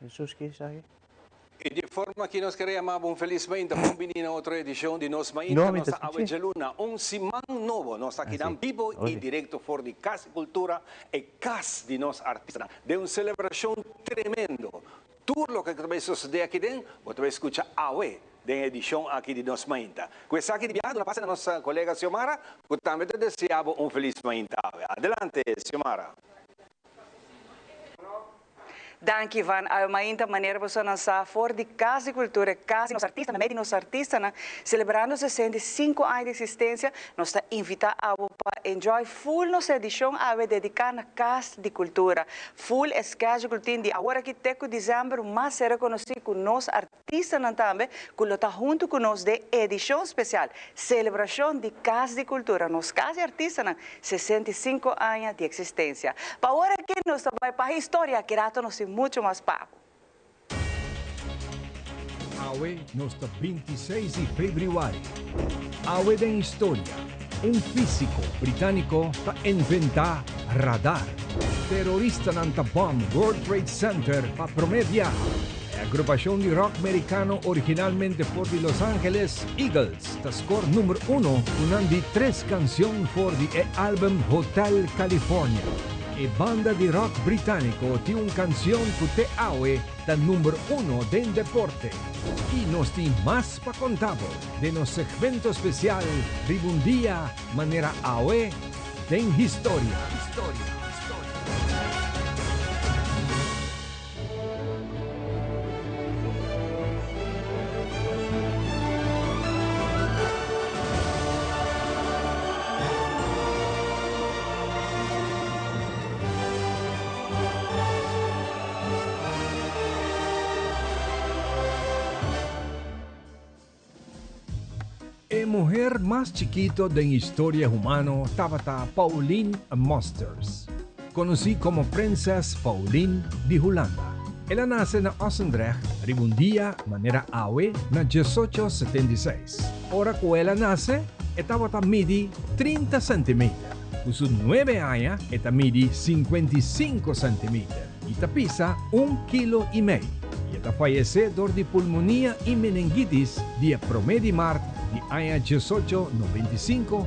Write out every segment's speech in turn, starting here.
Jesus Cristo. E de forma que nós queremos felizmente convenir na outra edição de Nos Mainta, No, nossa te Ave de Luna, simão novo, nós aqui sim. vivo e Hoje. direto fora de Casa e Cultura e Casa de nós artistas. De uma celebração tremendo. Tudo o que vai suceder aqui dentro, você vai escutar Awe, da edição aqui de Nos Mainta. Com essa aqui de viado, passa a nossa colega Xiomara, que também desejamos feliz Mainta. Adelante, Xiomara. Dank van Almainta, maneira você lançar for de Casa e Cultura, Casa e nos artistas, na meio de nos artistas, celebrando 65 anos de existência, nós está invitando a para enjoy full nossa edição a dedicar na Casa de Cultura, full schedule de agora que teco dezembro, mas será conhecido com nos artistas também, que está junto com nós de edição especial, celebração de Casa de Cultura, nos Casa e artistas, 65 anos de existência. Para agora que nós vai para a história, que rato nós muito mais pago. Awe nos 26 de fevereiro. Awe da história. Físico britânico para inventar radar. Terrorista nanta bomb World Trade Center para promediar. A agrupação de rock americano originalmente por de Los Angeles, Eagles, ta score número 1, unando de 3 canções por de álbum Hotel California. E banda de rock británico tiene una canción que te awe del número 1 del deporte. Y nos tiene más para contar de nuestro segmento especial Ribundía Manera Awe de Historia. El mujer más chiquito de la historia humana estaba Pauline Mosters, conocida como Princess Pauline de Holanda. Ella nace en Osendrecht, Ribundia, manera Awe, en 1876. Ahora que ella nace, estaba midi 30 centímetros. Con sus 9 años, ella midi 55 centímetros y pesa 1,5 kg. Y ella fallece de pulmonía y meningitis día promedio de marzo de año 1895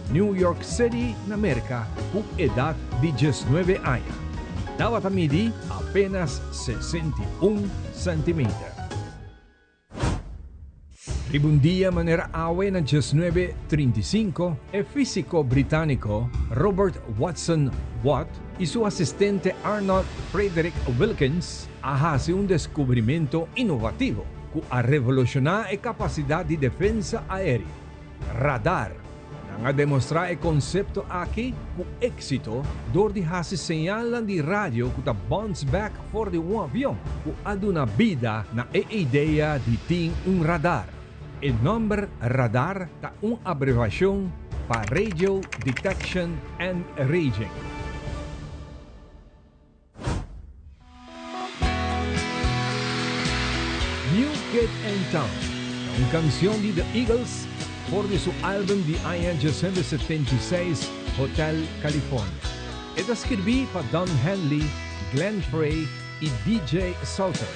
en New York City, en América, con edad de 19 años. Daba midi apenas 61 centímetros. Ribundia manera Awe en 1935, el físico británico Robert Watson Watt y su asistente Arnold Frederick Wilkins hacen un descubrimiento innovativo que ha revolucionado la capacidad de defensa aérea. Radar. Han a demostrar el concepto aquí con éxito donde hace señal de radio que bounce back for de un avión que ha una vida na idea de tener un radar. El nombre radar es una abreviación para Radio Detection and Ranging. New Kid in Town, una canción de The Eagles por su álbum de año 1976, Hotel California. Es escrita por Don Henley, Glenn Frey y DJ Salter.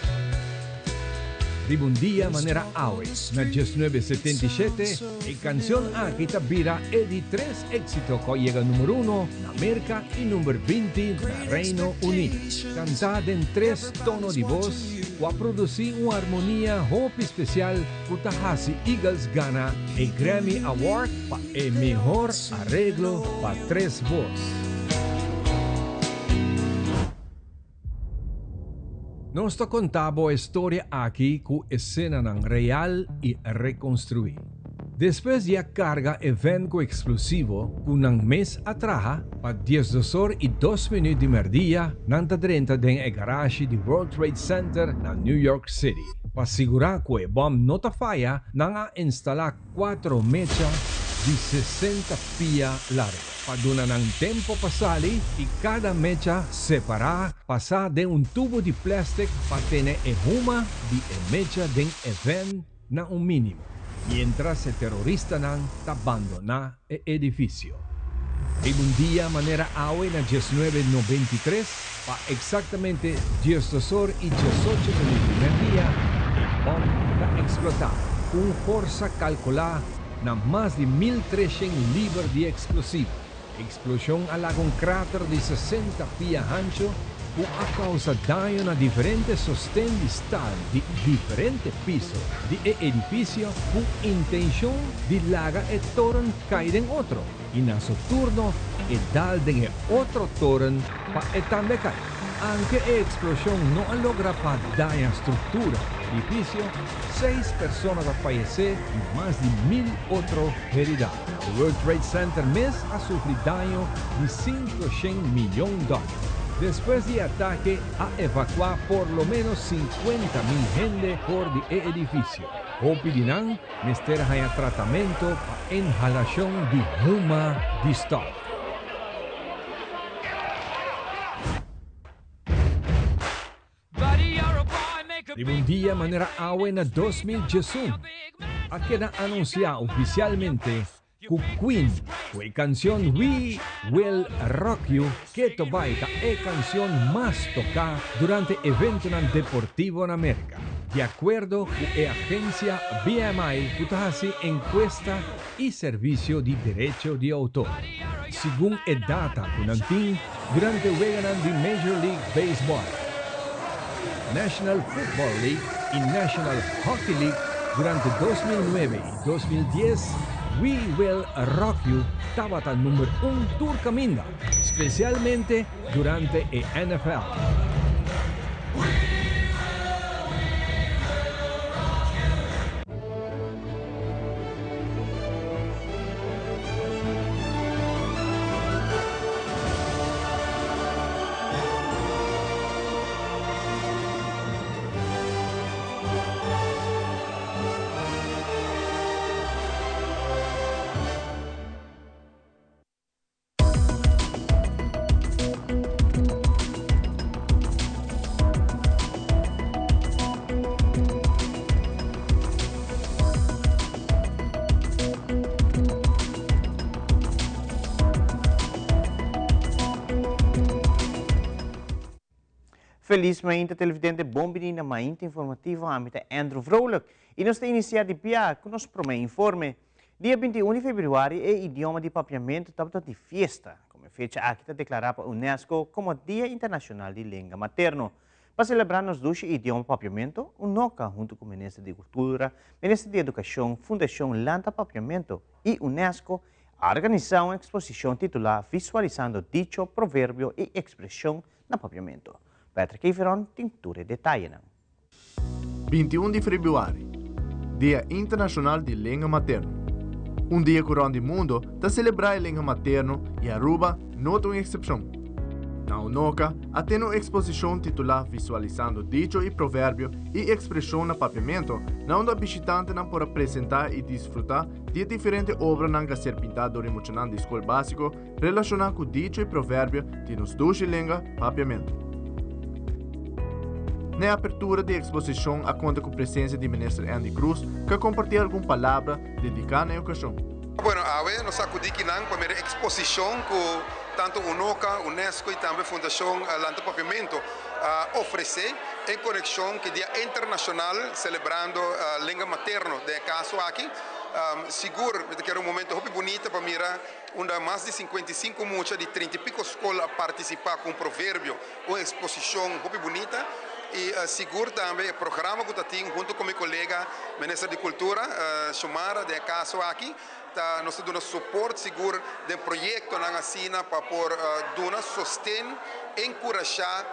Ribundia manera Awe, en 1977, la canción aquí vira de 3 éxitos que llega número 1 en América y número 20 en Reino Unido. Cantada en 3 tonos de voz, o a producir una armonía hope especial que hace Eagles gana el Grammy Award para el mejor arreglo para 3 voces. Nos contamos historia aquí con escena real y reconstruir. Después de carga evento explosivo con un mes atrás, a 10 horas y 2 minutos de mediodía, nanta 30 en el garage del World Trade Center en New York City. Para asegurar que el bomb no te falla, han instalado 4 mechas de 60 pies largas. Para dar tiempo para salir y cada mecha separada pasar de un tubo de plástico para tener el humo de mecha del evento en un mínimo. Mientras el terrorista abandona el edificio. En un día manera awe na 1993, pa exactamente 10 horas y 18 del primer día, el bomba explotaba. Un forza calculada na más de 1.300 libras de explosivo. Explosión alaga un cráter de 60 pies ancho o a causa daño na diferentes sostén de stal de diferentes pisos de edificio con intención de laga e toren caer en otro. Y na su turno, e dal de otro toren pa e también caer. Aunque la explosión no logra para dañar estructura del edificio, 6 personas han fallecido y más de 1.000 otros heridos. El World Trade Center mes ha sufrido daño de $500 millones. Después del ataque, ha evacuado por lo menos 50.000 gente por el edificio. Opinión, Mr. haya tratamiento para inhalación de huma de stock. De un día manera agua en 2018, ha quedado anunciado oficialmente que Queen, la canción We Will Rock You, que tobaita es la canción más tocada durante eventos deportivos en América. De acuerdo con la agencia BMI, que hace encuesta y servicio de derecho de autor. Según el data Punantín, durante el juego de Major League Baseball, National Football League y National Hockey League durante 2009 y 2010, We Will Rock You estaba al número 1 turcaminda, especialmente durante el NFL. Felizmente, televidente bombini na mainta informativa amita Andrew Vrolijk. E nós temos iniciado de PIA com nosso primeiro informe. Dia 21 de fevereiro é idioma de papiamento de festa, como fecha aqui está declarada para a Unesco como Dia Internacional de Língua Materno. Para celebrar nos dois idiomas de papiamento, o NOCA, junto com o Ministério de Cultura, Ministério de Educação, Fundação Lanta Papiamento e Unesco, organizaram uma exposição titulada Visualizando Dicho, Provérbio e Expressão na Papiamento. Patrick Iveron tem tudo detalhe. 21 de fevereiro, Dia Internacional de Língua Materno. Um dia que o mundo está celebrar a língua materno e Aruba não tem exceção. Na UNOCA, tem uma exposição titulada Visualizando Dicho e Provérbio e Expressão na Papiamento, onde o visitante não pode apresentar e desfrutar de diferentes obras que ser pintadas durante a escola básica relacionadas com Dicho e Provérbio de nos duas línguas Papiamento. Na apertura da exposição, a conta com a presença do ministro Andy Cruz, que compartilha alguma palavra dedicada à ocasião. Bueno, hoje nós acudimos na primeira exposição que tanto a UNOCA, Unesco e também a Fundação Lanta Papiamento oferece em conexão com o Dia Internacional celebrando a língua materna. De caso aqui, seguro que era um momento muito bonito para mirar onde mais de 55 muchas de 30 e pico escolas a participar com um provérbio, uma exposição muito bonita. E seguro também o programa que eu tenho junto com meu colega ministro de Cultura, Shumara, de caso aqui, nós damos suporte seguro do projeto na assina para dar sustento, encorajar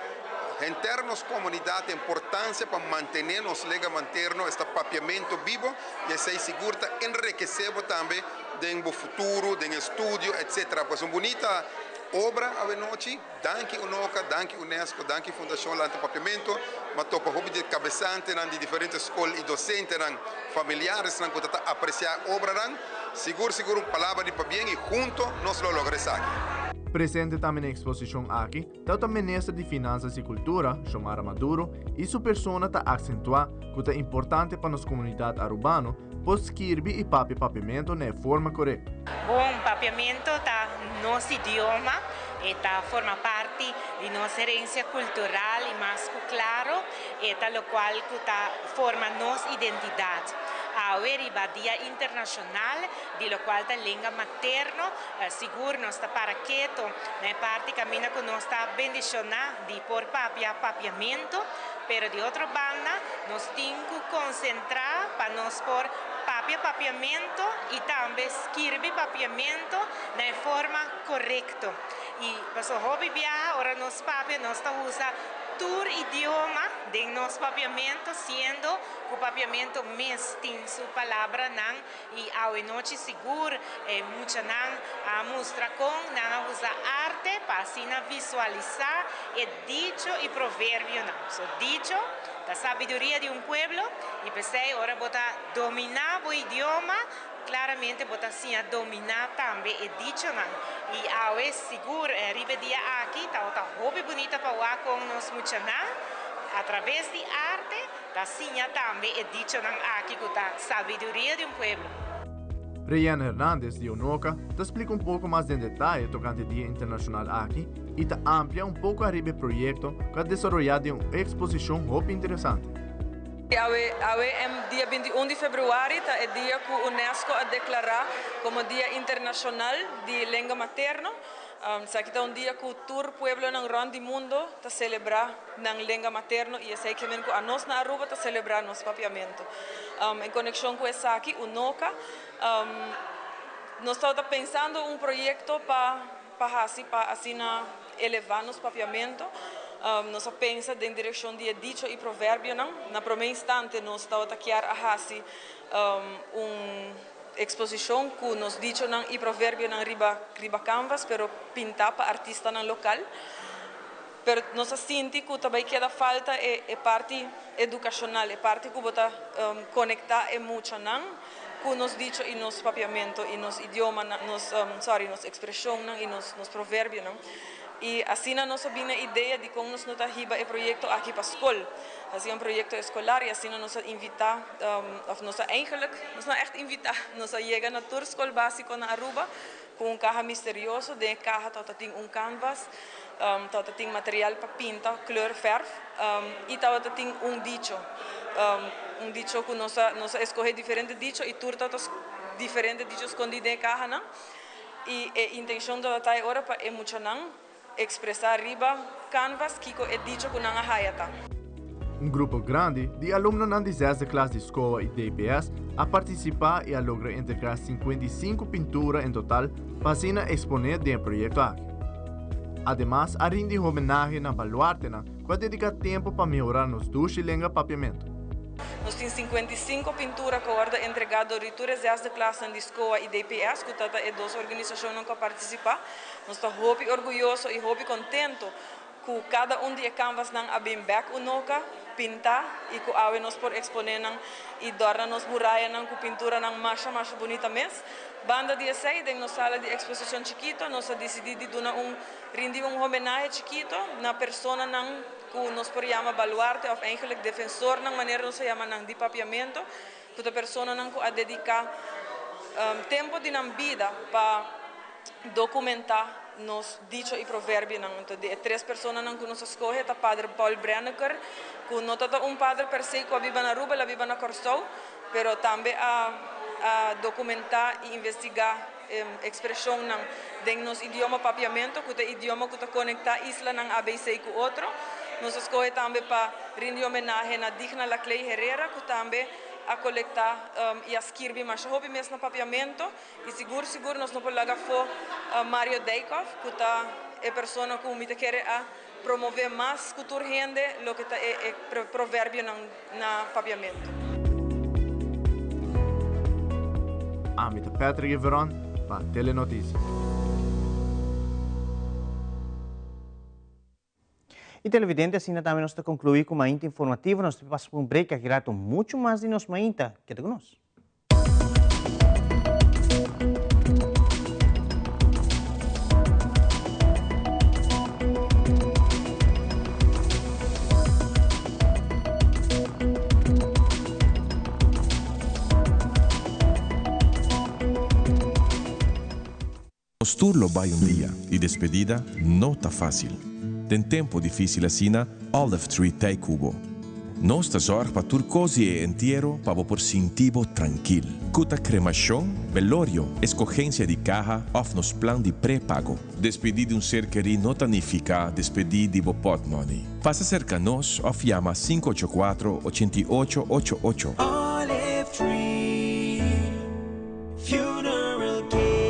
internos comunidade a importância para manter nos língua materno este papiamento vivo e assim seguro enriquecer também no futuro, no estudo, etc. Pois uma bonita obra a noite, danke UNOCA, danke Unesco, danke Fundação Lanta Papiamento, mas topa hobby de cabeçante de diferentes escolas e docentes, familiares que estão apreciar a obra, seguro palavra de para bem e junto nós lo logramos aqui. Presente também na exposição aqui, está o ministro de Finanças e Cultura, Xiomara Maduro, e sua persona está acentuar que é importante para nossa comunidade arubana, pois escrever e papiamento na forma correta. Bom, papiamento está no nosso idioma, eta forma parte de nossa herência cultural e mais claro, eta lo qual forma nossa identidade. Hoje é Dia Internacional, de lo qual a língua materna, seguro nós está para quieto, né, parte caminha com nós está bendicionar de por papiamento, pero de outra banda, nós temos que concentrar para nós por papiamento e também escrever papiamento na forma correta. E para o hobby viajar, ora nós usa todo idioma de nosso papiamento, sendo que o papiamento mesmo tem sua palavra não, e ao noite seguro, muita não mostra com, não usa arte para assim visualizar, dicho e provérbio não. So, dicho, da sabedoria de pueblo, e pensei, ora botar dominar o idioma, claramente botar assim a dominar também dicho não. E ao seguro, ribe dia aqui, tá hobby bonita para o com nós muito não, através de arte, tá assim também dicho não aqui com a sabedoria de pueblo. Brian Hernandez, de Onoca, te explica um pouco mais em detalhe tocante ao Dia Internacional aqui e te amplia um pouco arriba o projeto que é desenvolvido em uma exposição muito interessante. Dia 21 de fevereiro é dia que a Unesco a declarar como Dia Internacional de Língua Materna. Aqui é dia que todo o povo no grande mundo está celebrar na língua materna e é que a nós na Aruba está celebrar nosso papiamento. Em conexão com essa aqui, o NOCA, nós estamos pensando um projeto para assim elevar nosso papiamento. Nós pensamos em direção de dicho e provérbio, não? Na primeiro instante, nós estamos a criar exposição que nos dicho e provérbio não riba canvas, pero pintar para artista não local. Pero nós sentimos que também queda falta é parte educacional, é parte que bota conectar muito não, com nos dicho e nos papiamento e nos idioma, nos expressão e nos provérbio não. E assim nós temos a ideia de como nós está riba o projeto aqui para a escola. Assim um projeto escolar e assim nós invitar, nós echt invitar, nós chega na toda escola básica na Aruba com caixa misterioso, de caixa tem canvas, tem material para pintar, cor, verf, e tem dicho. Dicho que nós escolhe diferentes dichos e tudo diferentes dichos escondidos na caixa, não? E a intenção da agora é muito não expressar riba canvas que é dicho que não hayata. Grupo grande de alunos na 10ª classe de escola e DPS a participar e a lograr entregar 55 pinturas em total para assim exponer no projeto aqui. Además, a rinde homenagem na baluarte que vai dedicar tempo para melhorar nos duches e língua papiamento. Nós temos 55 pinturas que foram entregadas aos reitores de classe de escola e DPS, que é duas organizações que participam. Nós estamos muito orgulhosos e muito contentes que cada de canvas não abem back unoca, pintar e que a nós por exponer e dar nos muralhas com pintura mais bonita mesmo. Banda dia 6, em nossa sala de exposição chiquito, nós decidimos rendir homenagem chiquito na pessoa que nós podemos baluarte, ou eigenlijk defensor, na maneira nós chamamos de papiamento, que a pessoa que a dedicar tempo de vida para documentar nos dicho e provérbio. Então, de 3 pessoas que nós escolhemos, é Padre Paul Brenneker, que não é padre per se que vive na Aruba, ele vive na Corsou, mas também a documentar e investigar expressão de nosso idioma papiamento, que é o idioma que conecta a isla na ABC com outro. Nós escolhemos também para render homenagem a Digna Laclay Herrera, que também a coletar e a escrever mais hobby mesmo no papiamento. E seguro nós não podemos for Mario Deikov, que é a pessoa que me quer a promover mais cultura rende, lo que é provérbio na papiamento. Amita Patrick Veron para Telenotícias. E televidente, assim também nós concluímos com uma inta informativa, nós passamos por um break aqui rato muito mais de nós mainta. Queda conosco. Nos turlo vai dia e despedida não tá fácil. Tem tempo difícil assim, Olive Tree Tay Cubo. Nós tá zorg para turcosi e inteiro para por sentivo tranquilo. Cuta cremação, velorio, escogência de caja, of nos plan de pré-pago. Despedir de ser querido não significa despedir de pot money. Faça cerca nós, of llama 584-8888. Olive Tree Funeral Care.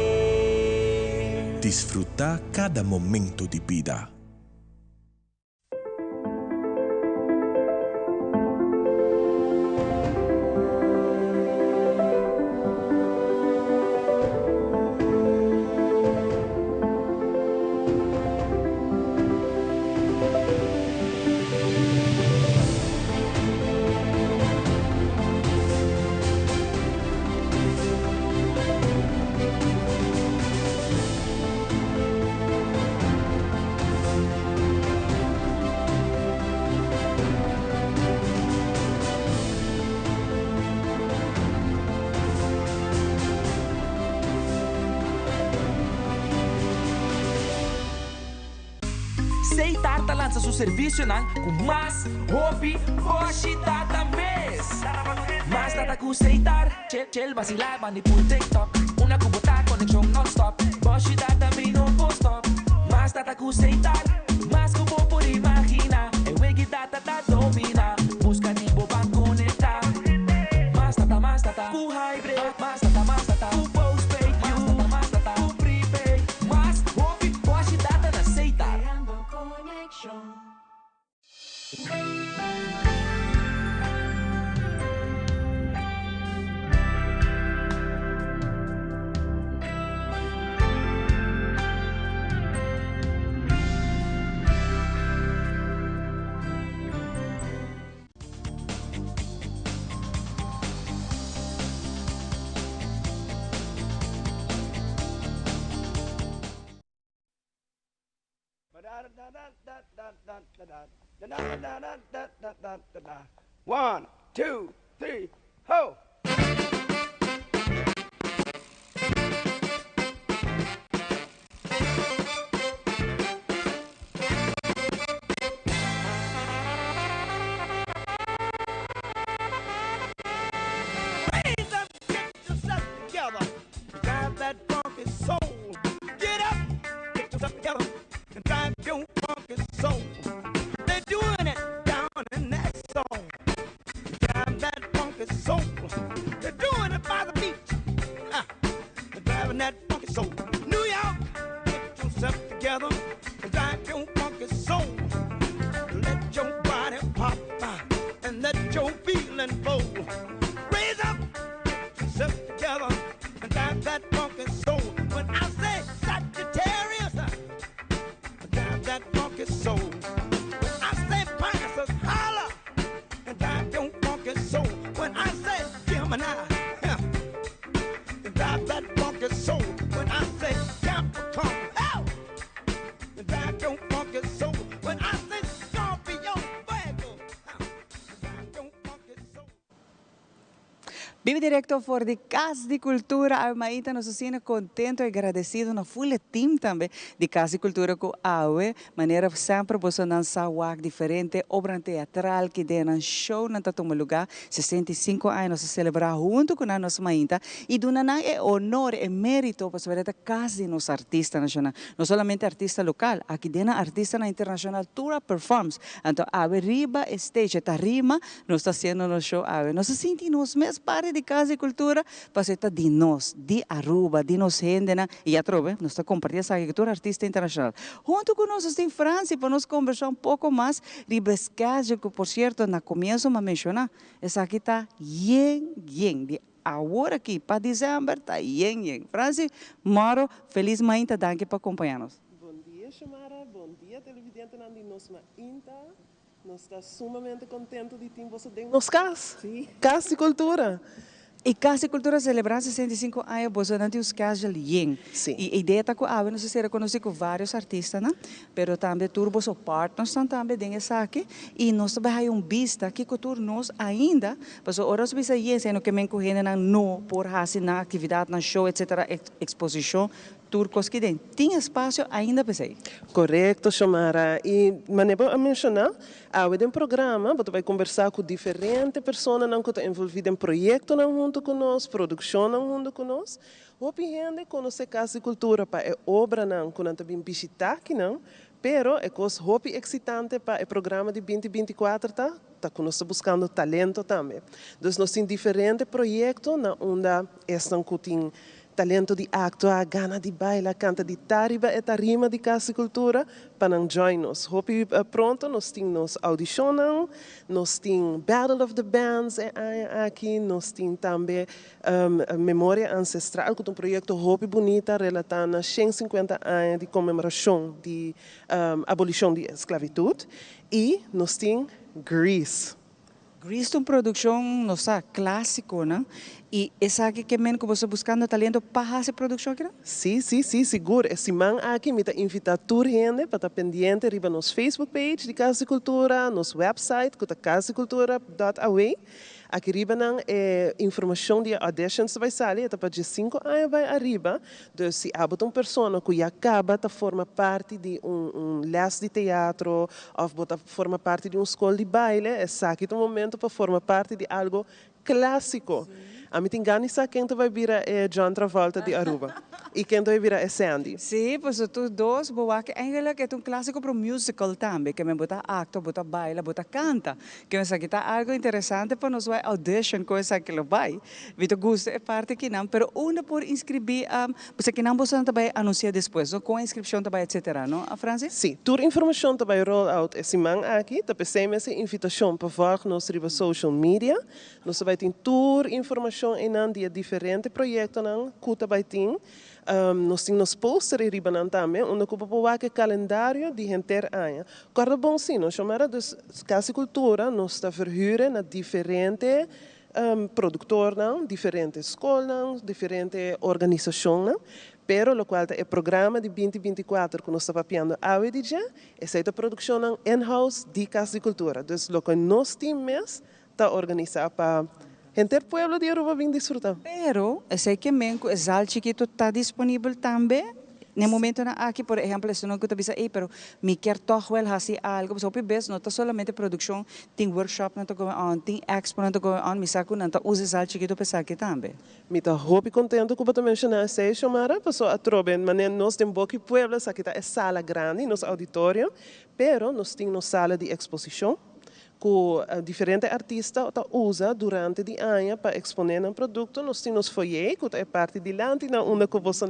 Desfrutar cada momento de vida. Seitar lança seu serviço com mais hobby, hoje data mês. Mais data com Seitar, chel vacilar, manipul TikTok. Uma cubota, conexão non-stop. Hoje data me não vou stop. Mais data com Seitar, mais cubo por imaginar. É wegi data da domina. Busca tipo para conectar. Mais data, com hybrid. Mais data, com postpaid. Mais data, com prepaid. Mais hobby, hoje data na Seitar. One, two, three, ho! Raise up, get yourself together, drive that funky soul. Get up, get yourself together, and drive your funky soul. They're doing it down in that song. Drive that funky soul. They're doing it by the beach. They're driving that funky soul. New York, get yourself together and drive your funky soul. Let your body pop and let your feeling flow. Raise up, get yourself together and drive that funky soul. When I say Sagittarius, drive that funky soul. When I say Pisces, holla and drive your funky soul. When I say Gemini, drive that funky soul. When I say Capricorn, drive your funky soul. When I say Scorpio, Virgo, drive your funky soul. Vive directo voor de Casa de Cultura Armaíta, nos sina contento e agradecido na full team também de Casa de Cultura com AUE, maneira sempre você dançar wak diferente, obra teatral que tem um show na toma lugar, 65 anos se celebrar junto com a nossa Mainta e do nanang é honor e mérito para saber a casa de nos artista nacional, não somente artista local, aqui tem artista na internacional tour performance, então AUE riba stage, tarima, nós está fazendo no show AUE, nós sentimos mesmo parte de Casa de Cultura, para de nós, de Aruba, de nós gente, e já trove, nós estamos compartilhando essa cultura artista internacional. Junto com nós em França, para nós conversar pouco mais, de pescagem, que por certo, na começo me mencionar, essa aqui está yen, de agora aqui, para dezembro, está yen. França, Moro, feliz Mainta, danke para acompanhar-nos. Bom dia, Chamara, bom dia, televidente de nossa Mainta. Nós estamos sumamente contentes de ter você dentro dos CAS, Casa de Cultura. E Casa de Cultura celebrar 65 anos, você não tem os casos de yen. E a ideia está com a não sei se reconhece com vários artistas, né? Mas também turbo os partners também tem essa aqui. E nós também temos vista que cultura nós ainda, mas horas bisa yen, sendo que me correndo não por fazer na atividade, na show, etc., exposição. turcos que tem espaço ainda para sair. Correto, Xomara. E maneira a mencionar, tem um programa, você vai conversar com diferentes pessoas que estão envolvidas em projetos junto conosco, produção junto conosco. Hope gente conhece Casa de Cultura para a obra que nós também visitar aqui, pero é coisa hope excitante para o programa de 2024 tá conosco buscando talento também. Então nós temos diferentes projetos onde estão com talento de actuar, gana de bailar, canta de tariba e tarima de Casa de Cultura para join nos. Hope pronto nós temos audição, nós temos Battle of the Bands aqui, nós temos também Memória Ancestral, que é um projeto Hope bonita relatando 150 anos de comemoração de abolição da esclavitud. E nós temos Grease. Grease é uma produção nossa clássico, né? E essa aqui que men que você buscando talento para essa produção aqui? Sim, seguro. Esse man aqui me invita toda gente para estar pendente riba nos Facebook page de Casa de Cultura, nos website que é casadecultura.aw. Aqui riba não informação de auditions vai sair, para de 5 anos vai arriba. Então se há uma pessoa que acaba de formar parte de les de teatro ou forma parte de uma escola de baile, é aqui o momento para formar parte de algo clássico. A mim tem ganas quem vai virar John Travolta de Aruba e quem vai virar Sandy. Sim, pois tu dois boa que eigenlijk é um clássico para musical também, que me bota acto, bota baila, bota canta. Que me sabe algo interessante para nós vai audition com essa que lo vai. Vito gosto é parte que não, pero uma por inscrever, você que não você também anuncia depois, so, com a inscrição também etc, não? A Francis? Sim, toda informação também roll out esse man aqui, também sem essa invitação para ver nos riba social media. Nós vai ter toda informação em dia diferente projetos que também tem. Nós temos posters riba também, onde que pode ver calendário de inteiro ano. Corda bom sim, nós chamamos de Casa de Cultura, nós está verhuren na diferentes produtores, diferentes escolas, diferentes organizações. Pero o qual é o programa de 2024 que nós estamos papiando hoje dia, é a produção in-house de Casa de Cultura. Então, o que nós temos está organizado para gente do pueblo de Aruba vir desfrutar. Pero, sei que menco, o sal chiquito está disponível também. No momento na aqui, por exemplo, se não que tu bisa, pero me quer toch wel hasi algo, so bes não está solamente produção, tem workshop não tá going on, tem expo não tá going on, me saco não tá usa sal chiquito para aqui também. Me tá hope contento que você mencionar sei chamara, passou a troben, mas nós tem boque pueblo, aqui tá é sala grande, nos auditório, pero nós tem nos sala de exposição. Que diferentes artistas usam durante o ano para exponer um produto. Nós temos foyer, que é parte de lá, onde você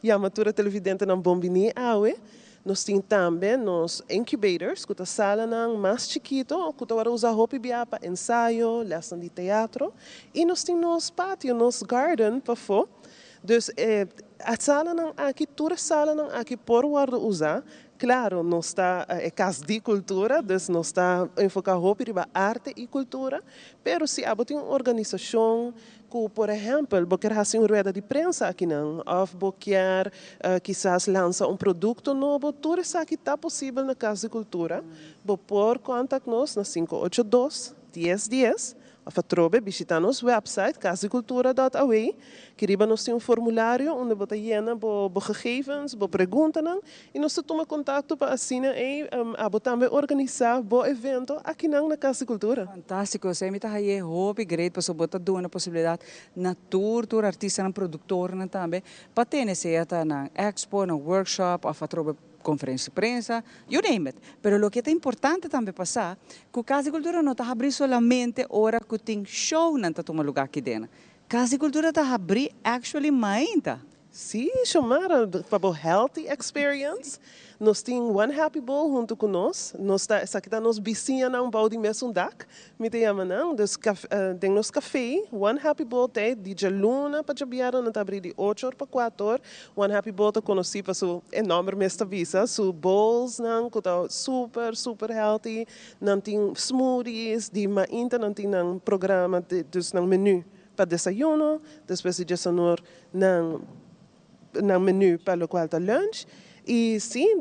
chama televidente na Bombini Aue. Nós temos também nos incubators, que é a sala mais chiquita, que você usa roupa para ensaio, lesson de teatro. E nós temos nos pátios, nos garden, para fora. Então, a sala aqui, toda a sala aqui por usar. Claro, não está Casa de Cultura, então não está enfocado para arte e cultura, mas se há uma organização que, por exemplo, você quer fazer uma rueda de prensa aqui, não, ou você quer quizás lançar um produto novo, tudo isso aqui está possível na Casa de Cultura. Você pode contactar-nos na 582-1010. A trobe visitar nosso website casadecultura.aw, que nós temos formulário onde você llena os gegevens, as perguntas, e nós tomamos contato para assim e também organizar o evento aqui na Casa de Cultura. Fantástico, você me está aí, hope great, para você dar uma possibilidade na tour artista, na produtor também, para ter essa na expo, na workshop, a trobe conferência de prensa, you name it. Pero o que é importante também passar, que o Casa de Cultura não está abrindo solamente hora que tem show não está tomando lugar aqui dentro. Casa de Cultura está abrindo actually ainda. Sim, chamara para o healthy experience. Nós temos One Happy Bowl junto conosco. Essa aqui está nos vizinha não pode de mesmo dak. Me te chama não. Tem nos café. One Happy Bowl tem de luna para jabiara não tá abrir de 8 para 4. One Happy Bowl tá conheci para sua enorme mesta visa. Su bowls não que tá super healthy. Não tem smoothies de mainta não tem um programa de não menu para desayuno. Depois de desayuno não menu para o qual tá lunch. E sim,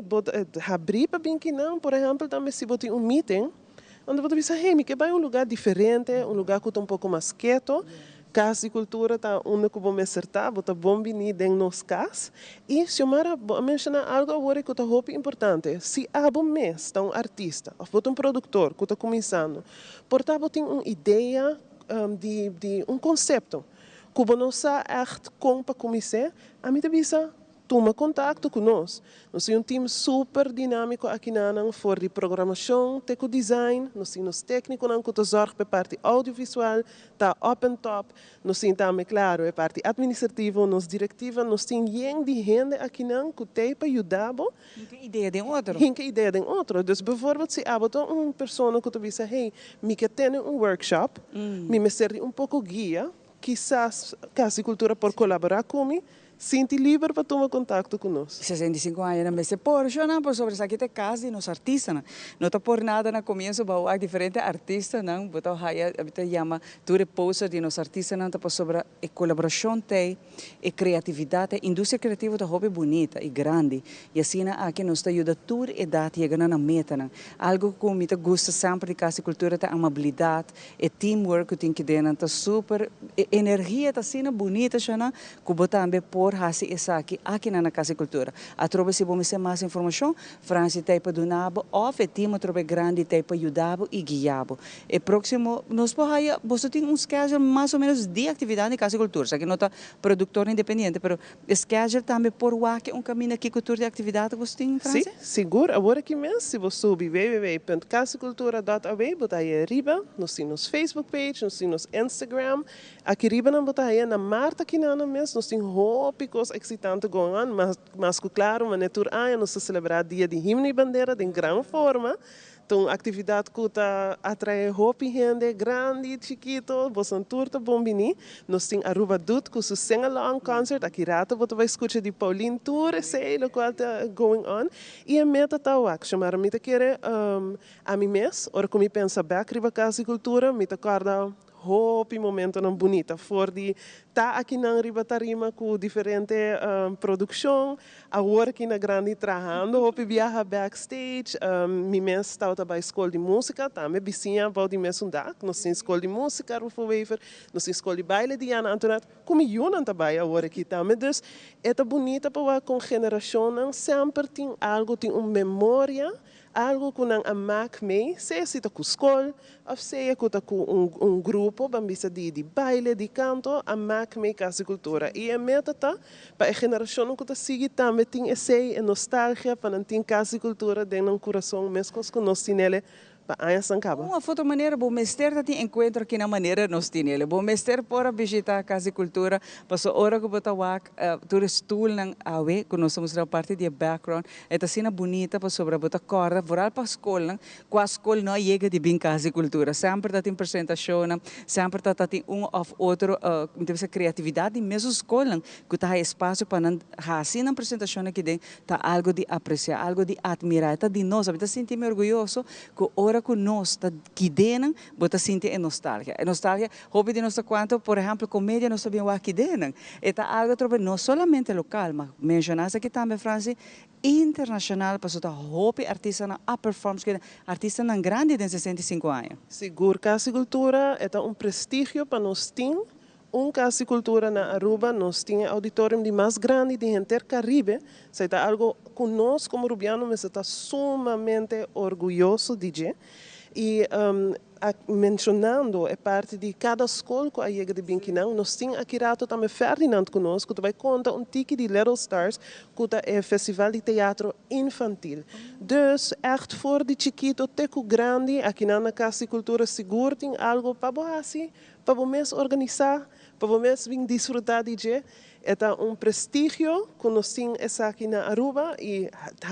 abrir para bem que não, por exemplo, também se você tem um meeting, onde você pensa, hey, que vai um lugar diferente, um lugar que está um pouco mais quieto, Casa e cultura tá onde que vamos acertar, bota bom bini den nos cas. E se eu mencionar algo agora que tá muito importante, se abo mês tá um artista, ou bota um produtor que tá começando, portanto tem uma ideia de um conceito, que não sabe echt como para começar, a mim também toma contato conosco. Nós temos um time super dinâmico aqui na for de programação, teco design, nós temos técnico que zorga para a parte audiovisual, tá open top, nós temos também, claro, a parte administrativa, nós diretiva, nós temos de gente aqui que tem para ajudar. Que ideia de outro? Que ideia de outro. Dus bijvoorbeeld, se há uma pessoa que diz, hey, me quer ter um workshop, me ser um pouco guia, quizás Casa e Cultura por colaborar comigo, sinta livre para tomar contato conosco. 65 anos, mas se por isso não, por sobre essa aqui casa e nos artistas, não está por nada no começo, mas há diferentes artistas, não, botar raia, habita chama tu repouso de nos artistas, não está por sobre a colaboração tem, a criatividade, a indústria criativa está hobby bonita e grande, e assim aqui nos está ajuda toda a idade chegar na meta, não, algo que me gosta sempre de casa e cultura, a amabilidade, a teamwork que tem que dar, está super, a energia está assim bonita, não, que botar também por hasi essa aqui na Casa e Cultura. A trobe se vamos ter mais informação, Franci tem para donar, ou o time trobe grande tem para ajudar e guiar. E próximo, nós podemos você tem um schedule mais ou menos de atividade em Casa e Cultura, já que não está produtor independente, mas o schedule também por o que caminho aqui cultura de atividade você tem, Franci? Sim, seguro. Agora que mesmo, se você subir www.casacultura.aw, botar aí arriba, nós temos Facebook page, nós temos Instagram, aqui arriba não botar aí na Marta aqui na mesmo, nós temos tópicos excitantes going on, mas claro, mas natura nós celebrar dia de himno e bandeira de grande forma. Então, atividade que atrai roupa gente grande, chiquito, você turta bombini. Nós temos Aruba Dut, que se sing-along concert, aqui rata, você vai escutar de Pauline Tour, sei o qual está going on. E a meta está o que chamar me querer a mim mês, ora como eu penso back riba Casa e Cultura, me acorda hopi momento não bonita, for de tá aqui na riba tarima com diferente produção, agora aqui na grande trabalhando, hopi viaja backstage, mi mês está para a escola de música, também vizinha vai de mês nós temos escola de música, Rufo Waver, nós temos escola de baile de Ana Antoinette, como eu não trabalho agora aqui também, dus é bonita para com geração, sempre tem algo, tem uma memória, algo que não amak me, seja se com escola, ou seja com grupo, bambisa de baile, de canto, amak me Casa e Cultura. E a meta tá para a geração que está seguindo também tem essa nostalgia para não ter Casa e Cultura dentro do coração, mesmo que nós temos uma foto maneira, bom mestre tem encontro aqui na maneira nós temos. Bom mestre para visitar a Casa e Cultura, passou hora que botar wak, turistul nang awe, que nós somos a parte de background, é assim bonita para sobre botar corda, voral para a escola, com a escola não chega de bem Casa e Cultura, sempre tem apresentação, sempre tem ou outro, deve criatividade mesmo escola, que tá espaço para não assim na apresentação aqui dentro, tá algo de apreciar, algo de admirar, tá de nós, tá sentir-me orgulhoso que hora que nós está aqui dentro, bota sentir a nostalgia. A nostalgia, hobby de nós quanto, por exemplo, comédia nós sabemos aqui dentro. É algo que não somente local, mas mencionaste aqui também, Franci, internacional, para o hobby artista a performance, artista grande de 65 anos. Seguro, Casa e Cultura é um prestígio para nós ter. Casa e Cultura na Aruba, nós temos auditório de mais grande de gente Caribe. Isso é algo que nós, como rubianos, estamos sumamente orgulhosos de. E mencionando a parte de cada escola que chega de Binquinão, nós temos aqui também Ferdinand conosco, que vai contar tique de Little Stars, que é o festival de teatro infantil. Dus, echt voor de chiquito, teco grande, aqui na Casa e Cultura, seguro tem algo para você, para você organizar, para você vir desfrutar de dia. É prestígio que nós temos aqui na Aruba e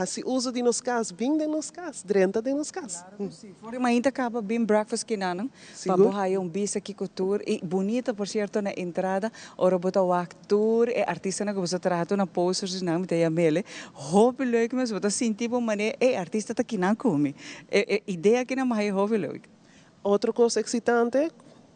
se usa de nos casas, bem de nos casas, dentro de nos casas. Claro, sim. Fora ainda acaba bem breakfast que não, para botar bis aqui cultura e bonita por certo na entrada, ora botar o actor e artista que você trata na posters não me tem a mele, hobby leuk mas você sentir bom maneira e artista tá aqui não come, ideia que não mais hobby leuk. Outra coisa excitante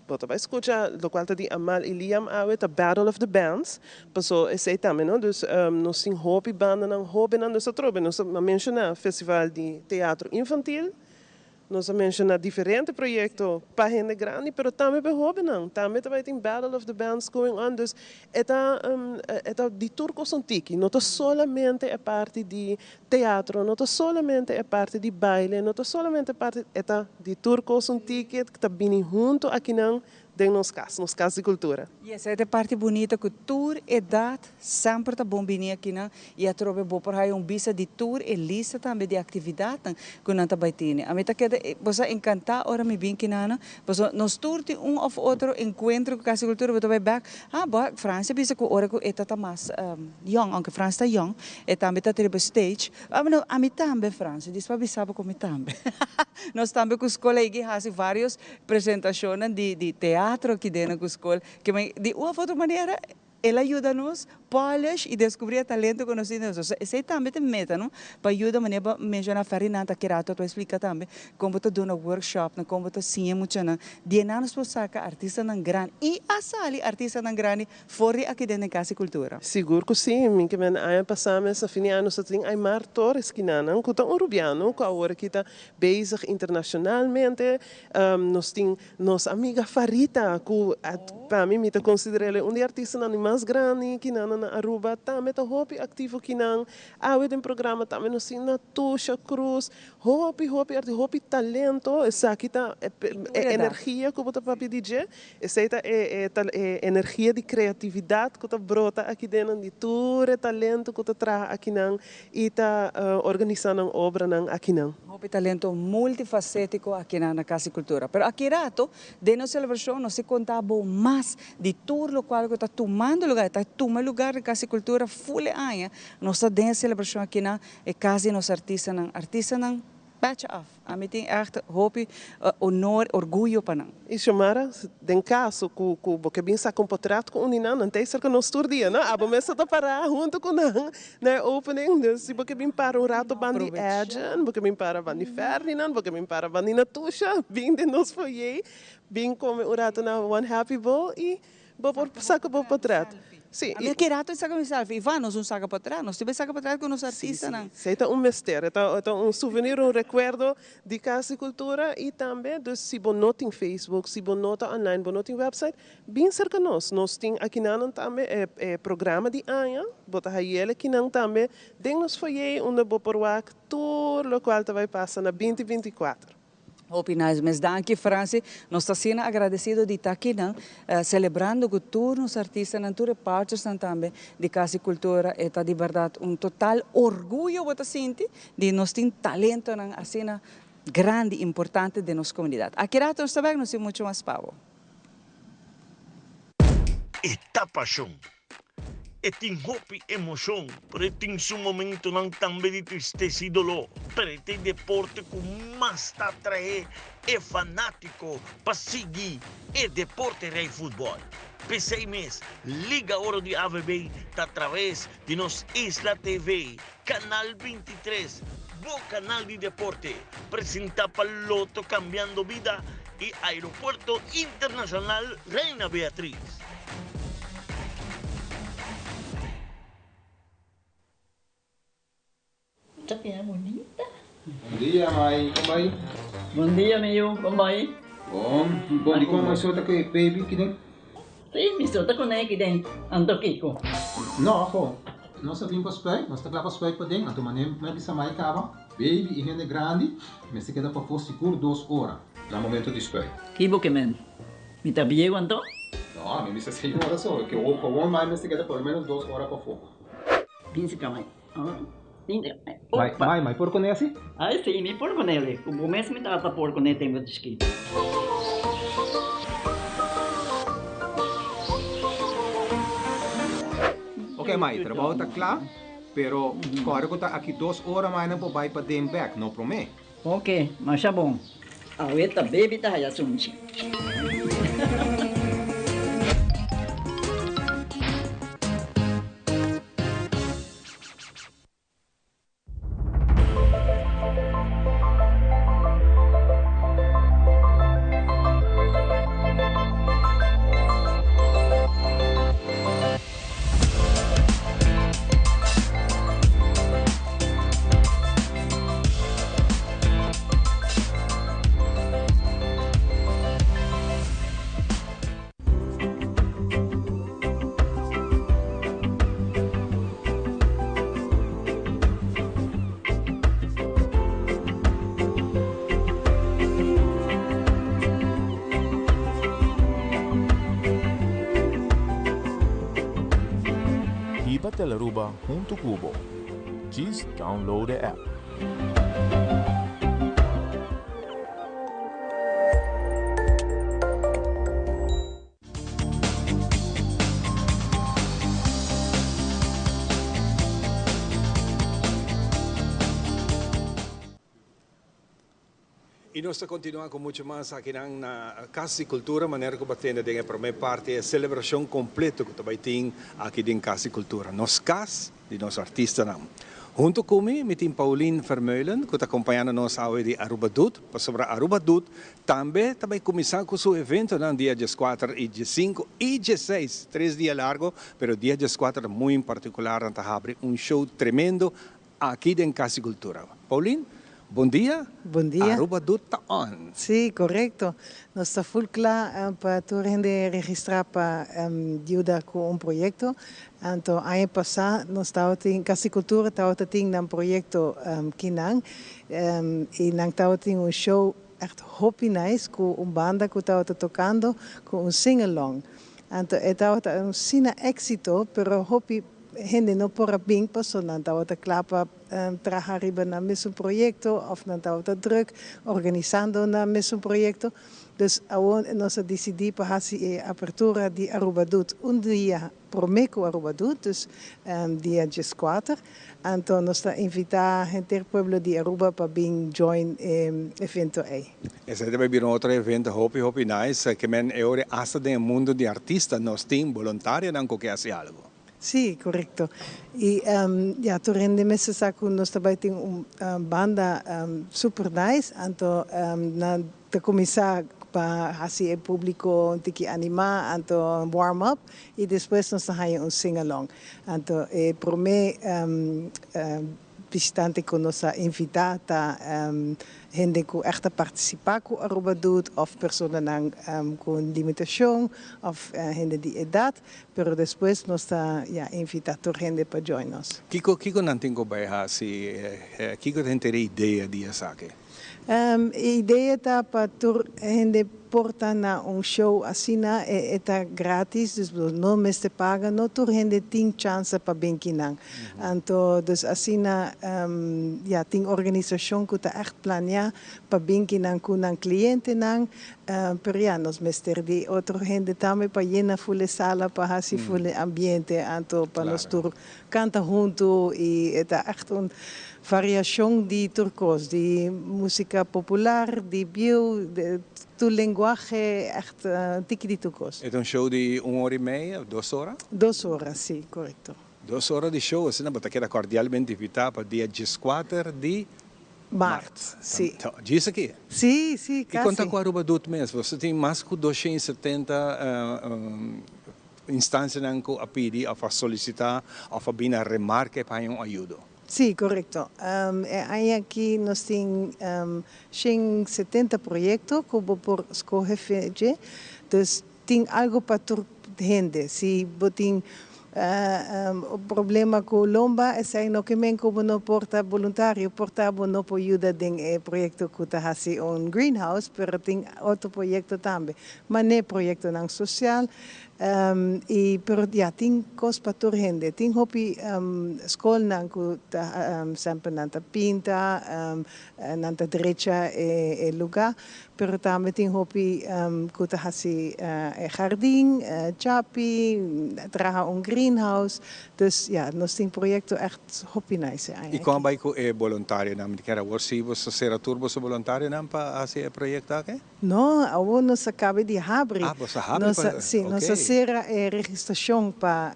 Bota vai escutar do qual de Amal e Liam Awe, a Battle of the Bands. Passou esse também, não? Dus nós temos hobby banda, não hobby não, dus trobe, nós mencionar festival de teatro infantil, nós mencionamos diferentes projetos para gente grande, mas também para jovens não. Também tem Battle of the Bands going on, dus de turco santiki, não é solamente a parte de teatro, não é solamente a parte de baile, não é solamente a parte de turco santiki que está vindo junto aqui não de nos casos de cultura. E essa é a parte bonita que tour e dat sempre está bom vir aqui não e a trobe bom por aí visa de tour e lista também de atividade que não está baitine. A mim tá que você encantar ora me vim aqui não, você nos tour de ou outro encontro com casa cultura você vai back. Boa França bisa que ora que está mais young, aunque França está young, e também está ter stage. A mim também França, diz para sabe como também. Nós também com os colegas fazem várias apresentações de teatro aqui dentro da escola, que de uma outra maneira ela ajuda-nos a polish e descobrir o talento que nós temos. Essa também tem meta, não? Para ajudar a maneira de mencionar a Ferdinand, que era tu explica também como tu dá um workshop, como tu ensina muito, não? De nós podemos sacar artista não grande e a sali artista não grande fora aqui dentro da casa cultura. Seguro que sim, que men ano passado essa fim de ano só tem Aymar Torres que não, que tá urubiano, que agora que está bezig internacionalmente, nós tem nossa amiga Farita, que para mim me considera ela um artista não mais grande que na Aruba também tá hopi ativo que não a tem programa também no sim na Tusha Cruz hopi talento essa aqui tá energia que botar para DJ essa é energia de criatividade que tá brota aqui dentro de tudo talento que tá traz aqui não e tá organizando obra não aqui não hopi talento multifacético aqui na Casa Cultura pero aqui rato de nossa celebração nós se contava mais de tudo o qual que tá tomando lugar, está tomando lugar na Casa Cultura full aia. Nossa dance celebração aqui na é casa nos artistas não patch off. A mim tem echt hoop, honor, orgulho para não. E chamara, em caso que bem sa contrato com Uninan, não tem cerca no dia, não? A bomessa tá parar junto com na opening, se porque bem para o rato bandi Edgen, porque bem para bandi Ferdinand, porque bem para bandi Natusha, bem de nos foi bem como o rato na One Happy Bowl e por saca por retrato. Sim. E que rato saca um selfie. Ivan nos saca para trás. Nós tivemos saca para trás com os artistas, não? Sim, é mistério, é um souvenir, um recuerdo de Casa Cultura e também, se você nota em Facebook, se você nota online, se nota em website, bem cerca nós. Nós temos aqui não também programa de anha, bota aí ele aqui não também, tem nos foi onde vou por lá tudo o qual vai passar na 2024. Opinais, mas danke Franci, nós estamos sendo agradecidos de estar aqui, celebrando que todos os artistas, todos os partes também de Casa Cultura, é de verdade total orgulho de nós ter talento assim grande e importante de nossa comunidade. Aqui rato nós também nós temos muito mais pavo. Esta paixão. E tem hope emoção, pero tem um momento não também de tristeza e dolor. Pero tem deporte que mais está atrair é fanático para seguir é deporte rei futebol. Pensei mesmo, liga a hora de AVB através de nossa Isla TV, canal 23, bom canal de deporte, apresenta para Loto cambiando vida e Aeropuerto Internacional Reina Beatriz. Tapia bonita. Bom dia, mãe. Como vai? Bom dia, meu. Como vai? Bom. Bom, como você está com o baby aqui dentro? Sim, me solta com ele aqui dentro. Ando Kiko. Não, afo. Nós vimos para os pés, nós estamos para os pés para dentro. Então, mas bisa mais cava. Baby e gente grande, mas se queda para for seguro 2 horas. No momento de espera. Kibo que men. Me tá bem quanto? Não, me bisa 6 horas só. Que o com mais se queda por menos 2 horas para fogo. Pensa que mãe. Mãe, por com esse? Ah, sim, me por com ele. O mês me tá por com ele tem muito escrito. Ok, mãe, trabalho está claro, pero agora que está aqui 2 horas mais não vai para dem back, não promete. Ok, mas é bom. A outra baby tá aí assunto. Batel Aruba junto Cubo. Just download the app. E nós continuamos com muito mais aqui na Casa de Cultura, maneira que batendo a primeira parte é a celebração completa que também tem aqui em Casa de Cultura. Nos cas de nosso artista não. Junto comigo, me tem Pauline Vermeulen, que está acompanhando nós hoje de Aruba Dut. Sobre Aruba Dut, também começar com o seu evento no dia 14 e 15 e 16, 3 dias largos, mas o dia 14 muito em particular, então abre show tremendo aqui em Casa de Cultura. Pauline? Bom dia. Bom dia. Aruba Dut está on. Sí, correcto. Nós está full claro para tu rende registrar para ajudar com projeto. Então, ano passado nós estávamos em Casa Cultura, estávamos em projeto Kinang e nós estávamos show echt hoppy nice com banda que estava tocando com sing-along. Então, estava sina éxito, pero hoppy gente não por bem passou, não estava clapa trabalhar riba na mesmo projeto, ou não estava druk organizando na mesmo projeto. Dus nós decidimos para fazer a abertura de Aruba Dut dia prometo Aruba Dut, dus dia 14. Então nós invitamos a gente do pueblo de Aruba para vir join evento aí. Esse também virou outro evento hoppy nice, que men é hora hasta do mundo de artista, nós temos voluntário não que hace algo. Sí, correcto. Y ya, tu rende meses que nós também tem banda super nice, então na te começar para fazer o público que animar, então warm up e depois nós temos sing-along. Então, para mim, visitante que nós invitamos gente que echt participar com Aruba Dut, ou pessoas com limitação, ou gente de idade, mas depois nós invitamos gente para join us. Kiko não tem como se Kiko tem ter ideia de essa aqui. A ideia é para a gente portar na show assim é grátis, dus não me se paga, não a gente tem chance para bem que não. Então, dus assim tem organização que está echt planear para bem que não com um cliente não, pero nós mestre de outra gente também para llenar full sala para fazer full ambiente, então para nós cantar junto e está echt variação de turcos, de música popular, de bio, de tu linguagem echt tiki de turcos. É show de 1 hora e meia, 2 horas? 2 horas, sim, correto. 2 horas de show, assim, mas quero cordialmente invitar para dia 14 de março. Sim. Então, diz aqui? Sim, sim, quase. E conta com a Aruba Dut mesmo, você tem mais de 270 instâncias a pedir, a solicitar, a vir a remarcar para uma ajuda. Sim, correto. Aqui nós temos 70 projetos que por escolher, então tem algo para toda gente. Se tem o problema com lomba, é no que men como não porta voluntário, portava não por ajuda em projeto que está fazendo greenhouse, mas tem outro projeto também. Mas não é projeto não social. Pero tem coisas para toda gente. Tem hopi escola que sempre nanta pinta, nanta direita é lugar, pero também tem hopi que está fazendo jardim, chapi, traga greenhouse. Dus nós temos projeto echt hopi nice. E como vai com voluntário não? Me quero ver se você será turbo se voluntário não para fazer o projeto aqui? Não, agora nós acabamos de abrir. Ah, você abre? Sim, nós será registração para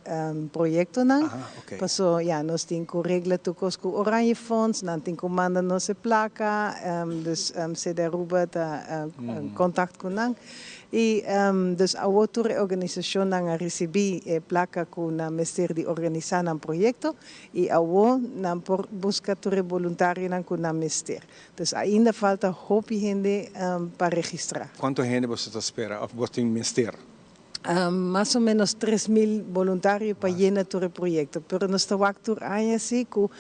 projeto não. Passou, nós temos que regla tucos com Oranje Fonds, nós temos que mandar nossa placa, dus se derruba tá contato com nós. E dus a outra organização não recebe placa com o Ministério de organizar um projeto e a outra não busca voluntário com o Ministério. Dus ainda falta hopi gente para registrar. Quanto gente você espera? Ou você tem Ministério? Mais ou menos 3.000 voluntários para llenar todo o projeto. Pero nós estamos aí assim com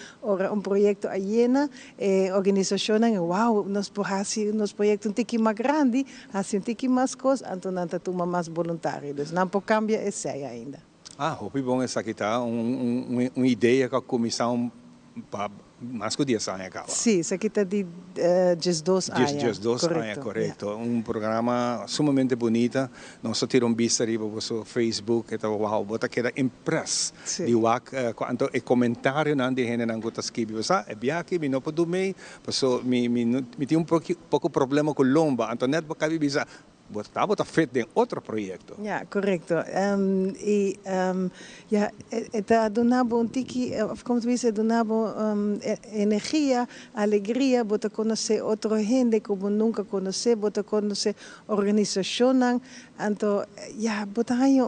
projeto a llenar, a organização wow, nós podemos projeto tiki mais grande, assim tiki mais coisas, então não toma mais voluntários. Não pode cambiar esse ainda. Hopi bom essa aqui tá uma ideia que a comissão mais que 10 anos acaba. Sim, isso aqui está de 2 anos. 2 anos, correto. Um programa sumamente bonito. Nós tiramos vista ali para o Facebook, então uau, bota que era impress. De wak, quanto e comentário não de gente não gosta escrever, você é bem aqui, me não pode dormir, passou me tinha pouco problema com lomba, então net para caber bisa. Bota feito em outro projeto. Ja, correcto. Está donando um tiki, como tu disse, donando energia, alegria, bota conhecer outra gente como nunca conhecer, bota conhecer organização, então, bota aí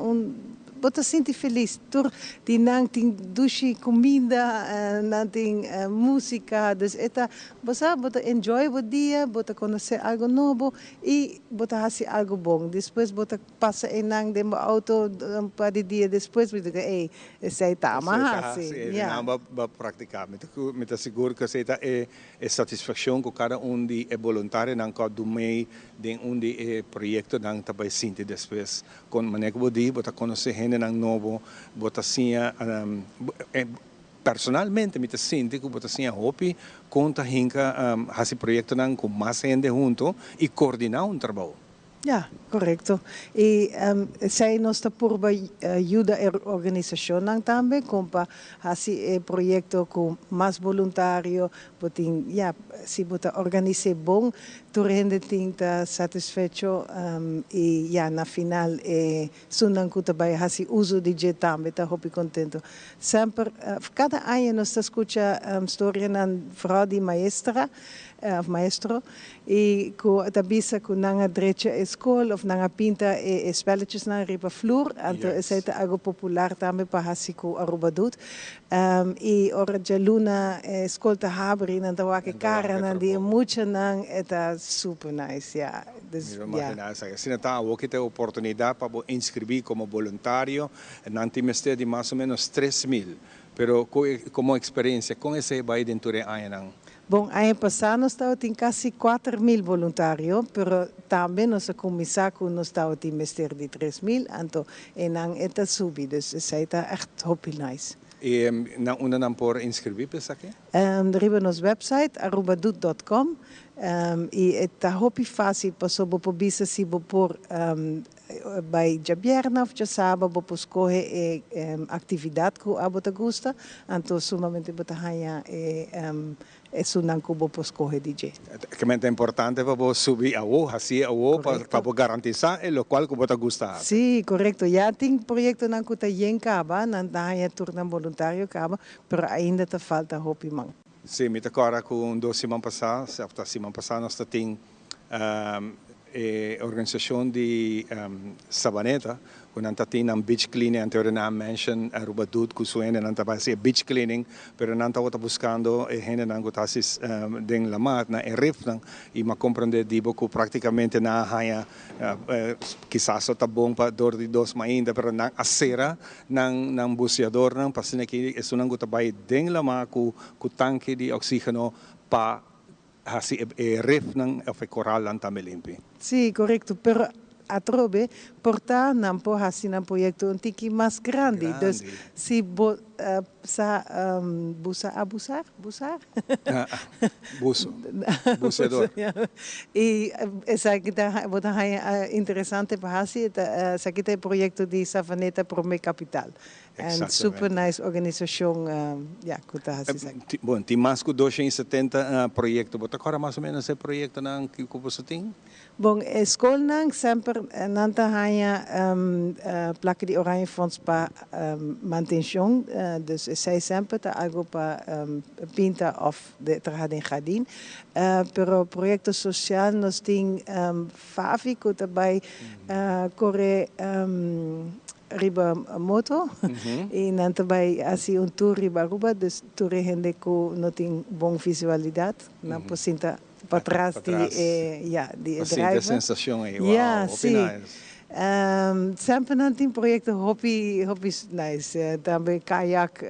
bota sentir feliz. Tur die nang ting dushi comida, nang ting música, dus eta bota enjoy o dia, bota conhecer algo novo e bota fazer algo bom. Depois bota passa em nang de auto um par de dias depois bota ei, sei tá mas não vai praticar. Me tá seguro que sei tá é satisfação com cada de é voluntário não cada do meio de de projeto não tá vai sentir depois com maneira que bota conhecer gente não novo, bota assim personalmente me sinto que bota assim hopi conta hinca esse projeto não com mais gente junto e coordenar trabalho. Ja, correcto. E zij nos por ajuda a organização também, com esse projeto com mais voluntário, botin se bota organizar bom, torrende tinta satisfeito e na final sunang ko também esse uso de jet também, tá hopi contento. Sempre cada ano nós escuta história na vrouw die maestra maestro e com tabisa com nanga drecha escola of nanga pinta spelletjes na riba vloer anto essa é algo popular também para hasico arubadut e ora jaluna escolta habri na tawa que cara na de mucha nang eta super nice Se não está o que tem oportunidade para inscrever como voluntário não tem mestre de mais ou menos 3.000 pero como experiência com esse vai dentro de ano. Bom, ano passado nós tínhamos quase 4.000 voluntários, mas também nossa comissão nós tínhamos de 3.000, então não está subido, isso está echt hopi nice. E não por inscrever, pensa aqui? Riba nos website arubadut.com e está hopi fácil, passou por bisa se por bij Jabierna of Jasaba, por escolher atividade que a bota gosta, então sumamente bota hanya isso não cubo por escolher DJ. Que é importante para subir a o, assim a o para garantizar o local que bota gostar. Sim, correto. Já tem projeto não que tá em caba, não dá hanya turno voluntário caba, pero ainda te falta hopi man. Sim, me agora com 2 semanas passadas, a semana passada nós temos organização de Sabaneta, quando nós temos beach cleaning, anterior na mention Arubadut, que suena nós temos beach cleaning, pero nós estamos buscando gente não que está dentro da mat, na rif, e me compreende digo que praticamente na haya, quizás está bom para dor de 2 ainda, pero na acera, na buceador, na passina que isso não está bem dentro da mat, com tanque de oxígeno para hasi ref ng coral lang tamilimpi. Sim, correto. Pero a trobe portar não por assim um projeto um tiki mais grande. Dus se abusar, buceador. E essa aqui tá botar interessante para assim, essa aqui é projeto de Savaneta para o capital. And super nice organização, que está assim. Bom, tem mais que 270 projetos. Bota agora mais ou menos esse projeto não que você tem? Bom, a escola não sempre não hanya placa de Oranje Fonds para manutenção, dus zij sempre tá algo para pinta of de trabalho em jardim, pero projeto social nós tem Fafico também corre riba moto e não também assim tour riba Aruba, dus tour gente que não tem boa visualidade, não possita para trás de driver. A sensação é sim. Sempre não tem projeto hobby nice, também kayak,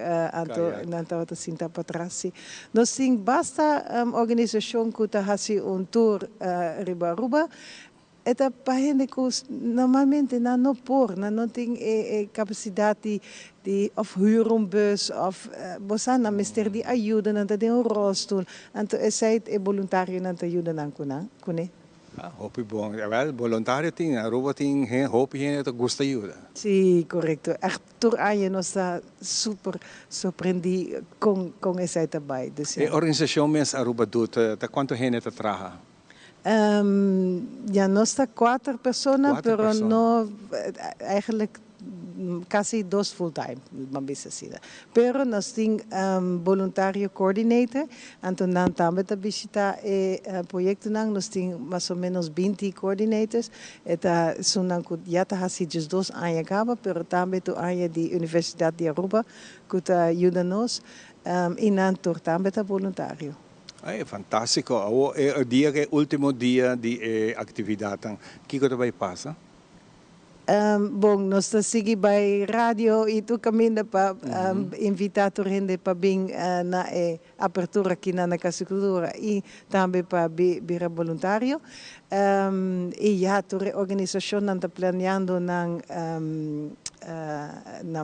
não está sinta para trás. Nós tem basta organização que está fazendo tour riba Aruba. esta gente que normalmente não por, não tem capacidade de of huur een bus of bosana mister die ajuda nanta de een rolstoel anto esait voluntario nanta ajuda nan kune. Hopi bom, wel voluntário tem, a roupa tem, hopi gente gosta ajuda. Sim, correto. Echt door aan je nos super surpreendi com essa também. E organização mens Aruba doet, quanto gente trabalha? Ja, nós está 4 pessoas, mas não, eigenlijk quase 2 full-time, mas assim. Pero nós temos voluntário coordinator, então nós também visita projeto nós temos mais ou menos 20 coordinators. Eta são já está assim 2 anos acaba, pero também tu anos de Universidade de Aruba que ajuda nós e nós também tá voluntário. Fantástico. O dia que último dia de atividade, o que vai passar? Bom, nós seguimos by rádio e tu caminha para invitar a gente para vir na abertura aqui na Casa Cultura e também para vir voluntário. E já a organização está planeando um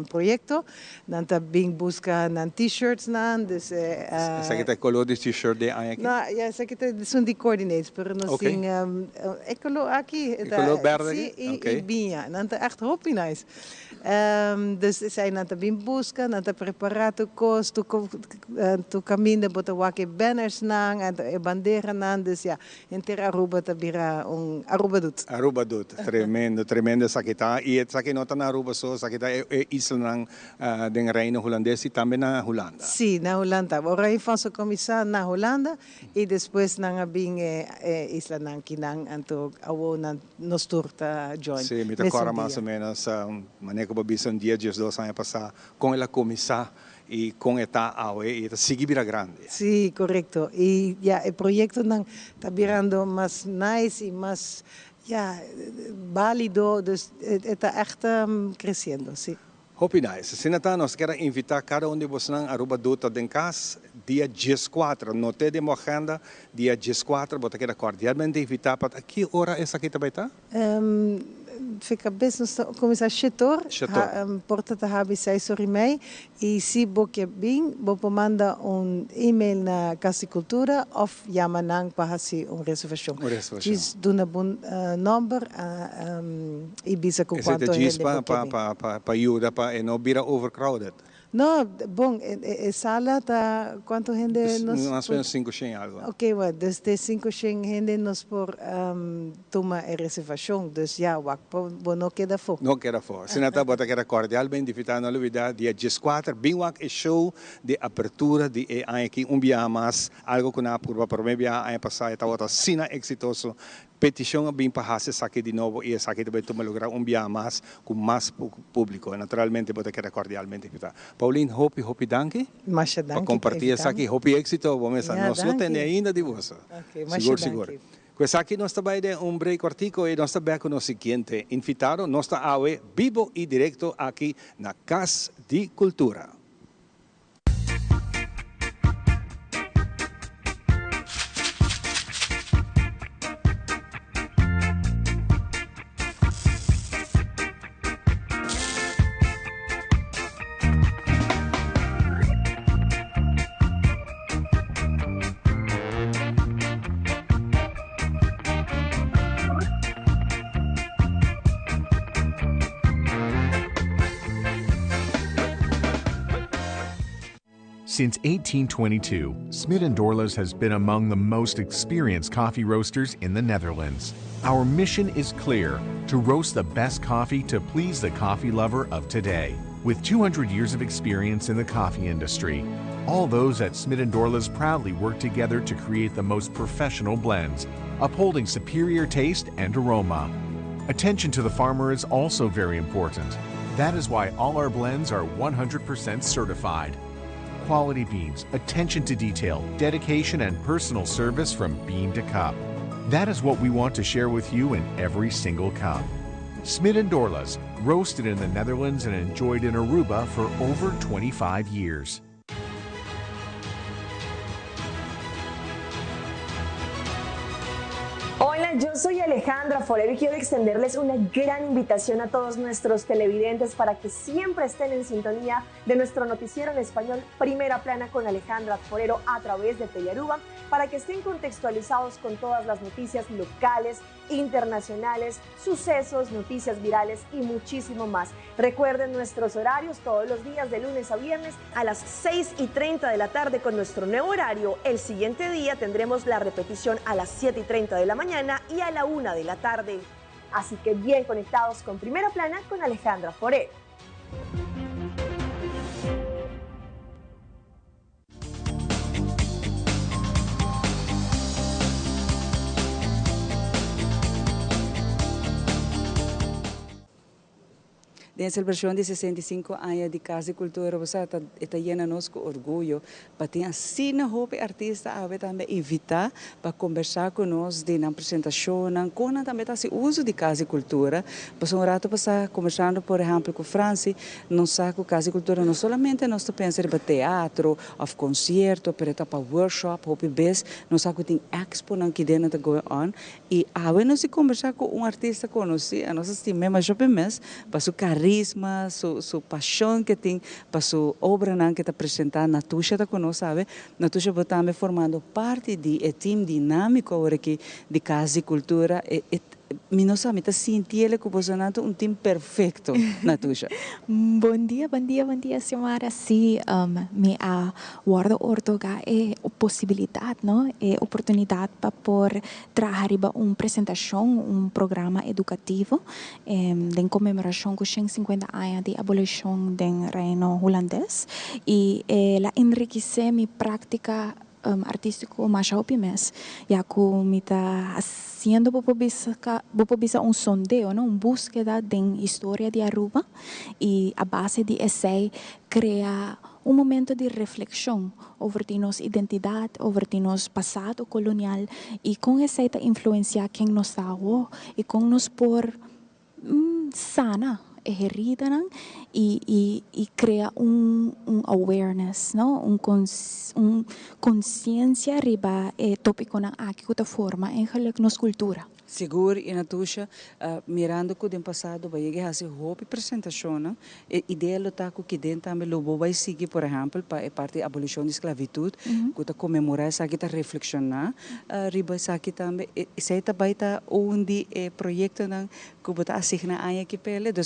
projeto, está bem buscando t-shirts. Essa aqui é color de t-shirt de aqui? Não, essa aqui são de coordinates, mas nós temos color aqui. Color verde aqui? E binha. Nanta echt hoppie nice. Dus zij nanta bem busca, nanta preparado cos, tu caminha bota wake banners nang, en bandeira nang, dus ja, inteira Aruba tabira Aruba doet. Aruba doet, tremendo, tremendo sakita. E sakita nota na Aruba so sakita isla nang den reino holandês e também na Holanda. Sim, na Holanda. O rei van se começar na Holanda e depois nang abing isla nang kinang anto awo na nos turta join. Sim, me decora mais ou menos maneira que bisa dia 2 anos passar com ela começar e com esta aue e esta seguir grande. Sim, correto. E já o projeto não está virando mais nice e mais válido, dus está echt crescendo, sim. Hopi nice. Senata, nós queremos invitar cada um de vocês a Aruba Dota de casa dia 14. Note de agenda dia 14, você quer cordialmente invitar para que hora essa aqui também está? Fica bem, começar a setor, porta da Habi 6h30 e se você bem, você manda e-mail na Casa Cultura ou chama nang para fazer reservação. Diz do na bom número e bisa com quanto gente para ajuda para não virar overcrowded. No, bom, sala está quanto gente nos mais ou menos 500 algo. Ok, well, desde 500 gente nos por toma a reservação, dus já não queda fora. Não queda fora. Senata bota que era cordial bem invitado na novidade dia 14, bem é show de abertura de aqui dia mais algo que na curva por meio ano passado estava sina exitoso. Petição bem para fazer aqui de novo e essa aqui também toma lugar dia mais com mais público. Naturalmente bota que era cordialmente invitado. Pauline, hopi danke. Mas danke. Para compartilhar isso aqui, hopi êxito, vamos a nós não tem ainda de você. Seguro. Pues aqui nós também de break artigo e nós também com o seguinte, invitado nossa AUE vivo e direto aqui na Casa de Cultura. Since 1822, Smit & Dorlas has been among the most experienced coffee roasters in the Netherlands. Our mission is clear: to roast the best coffee to please the coffee lover of today. With 200 years of experience in the coffee industry, all those at Smit & Dorlas proudly work together to create the most professional blends, upholding superior taste and aroma. Attention to the farmer is also very important. That is why all our blends are 100% certified. Quality beans, attention to detail, dedication, and personal service from bean to cup. That is what we want to share with you in every single cup. Smit & Dorlas, roasted in the Netherlands and enjoyed in Aruba for over 25 years. Yo soy Alejandra Forero y quiero extenderles una gran invitación a todos nuestros televidentes para que siempre estén en sintonía de nuestro noticiero en español Primera Plana con Alejandra Forero a través de Telearuba, para que estén contextualizados con todas las noticias locales, internacionales, sucesos, noticias virales y muchísimo más. Recuerden nuestros horarios todos los días de lunes a viernes a las 6:30 de la tarde con nuestro nuevo horario. El siguiente día tendremos la repetición a las 7:30 de la mañana y a la 1 de la tarde. Así que bien conectados con Primera Plana con Alejandra Forero. De celebração de 65 anos de Casa e Cultura, você está llena-nos com orgulho. Para ter assim na roupa artista, a também invitar para conversar conosco de na apresentação, com também tá se uso de Casa e Cultura. Para um rato passar conversando, por exemplo, com Franci, não sabe que Casa e Cultura não somente nós pensamos em teatro, ou concerto, para para workshop, ou bes, não sabe que tem expo que dentro de go on. E a nós conversar com artista conhecido, a nossa estima shopping mês, para sua carisma, sua paixão que tem para sua obra que está apresentando, Natusha está conosco, sabe? Natusha está também formando parte do time dinâmico agora aqui de Casa e Cultura. Nós está sentindo que você é um time perfeito, Natusha. Bom dia, senhora. Sim, me guardo ortoga é possibilidade, não? É oportunidade para por trazer uma apresentação, programa educativo, em comemoração com 50 anos de abolição do reino holandês e ela enriquece minha prática artístico mais mes, já que me está haciendo sondeo, ¿no? Búsqueda de história de Aruba e a base de essay cria momento de reflexão sobre nossa identidade, sobre nosso passado colonial e com essa influenciar quem nós estamos e com nos por sana herida e cria awareness, não? Consciência riba tópico na aqui que forma em nossa cultura. Seguro e Natusha, mirando que no passado vai chegar a ser roupa apresentação, ideia está que dentro também o vai seguir, por exemplo, para a parte da abolição da esclavitud, que está comemorar, essa aqui está reflexionar, riba essa aqui também, essa aí também está onde projeto que está assignado a aqui pele, então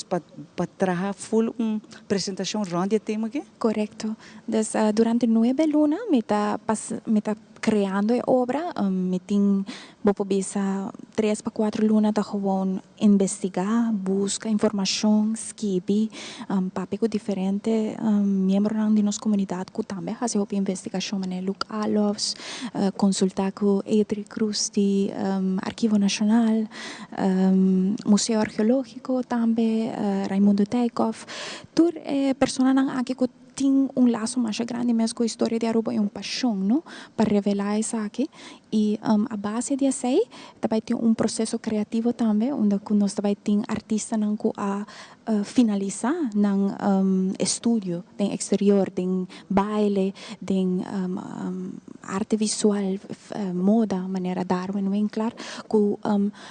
para trazer full apresentação ronda tema aqui. Correto. Então durante 9 lunas me está criando a obra, me tem bisa 3 para 4 lunas da gewoon investigar, busca informação, escrever, papel diferente, membros de nossa comunidade que também fazem a investigação, né? Luke Alofs, consultar com Edri Cruz de Arquivo Nacional, Museu Arqueológico também, Raimundo Teikov, tur pessoas aqui que tem laço mais grande mesmo com a história de Aruba e paixão, não? Para revelar isso aqui. E a base disso aí, também tem processo criativo também, onde nós também tem artistas que finalizar no estúdio, no exterior, no baile, no arte visual, moda, maneira Darwin Winkler, que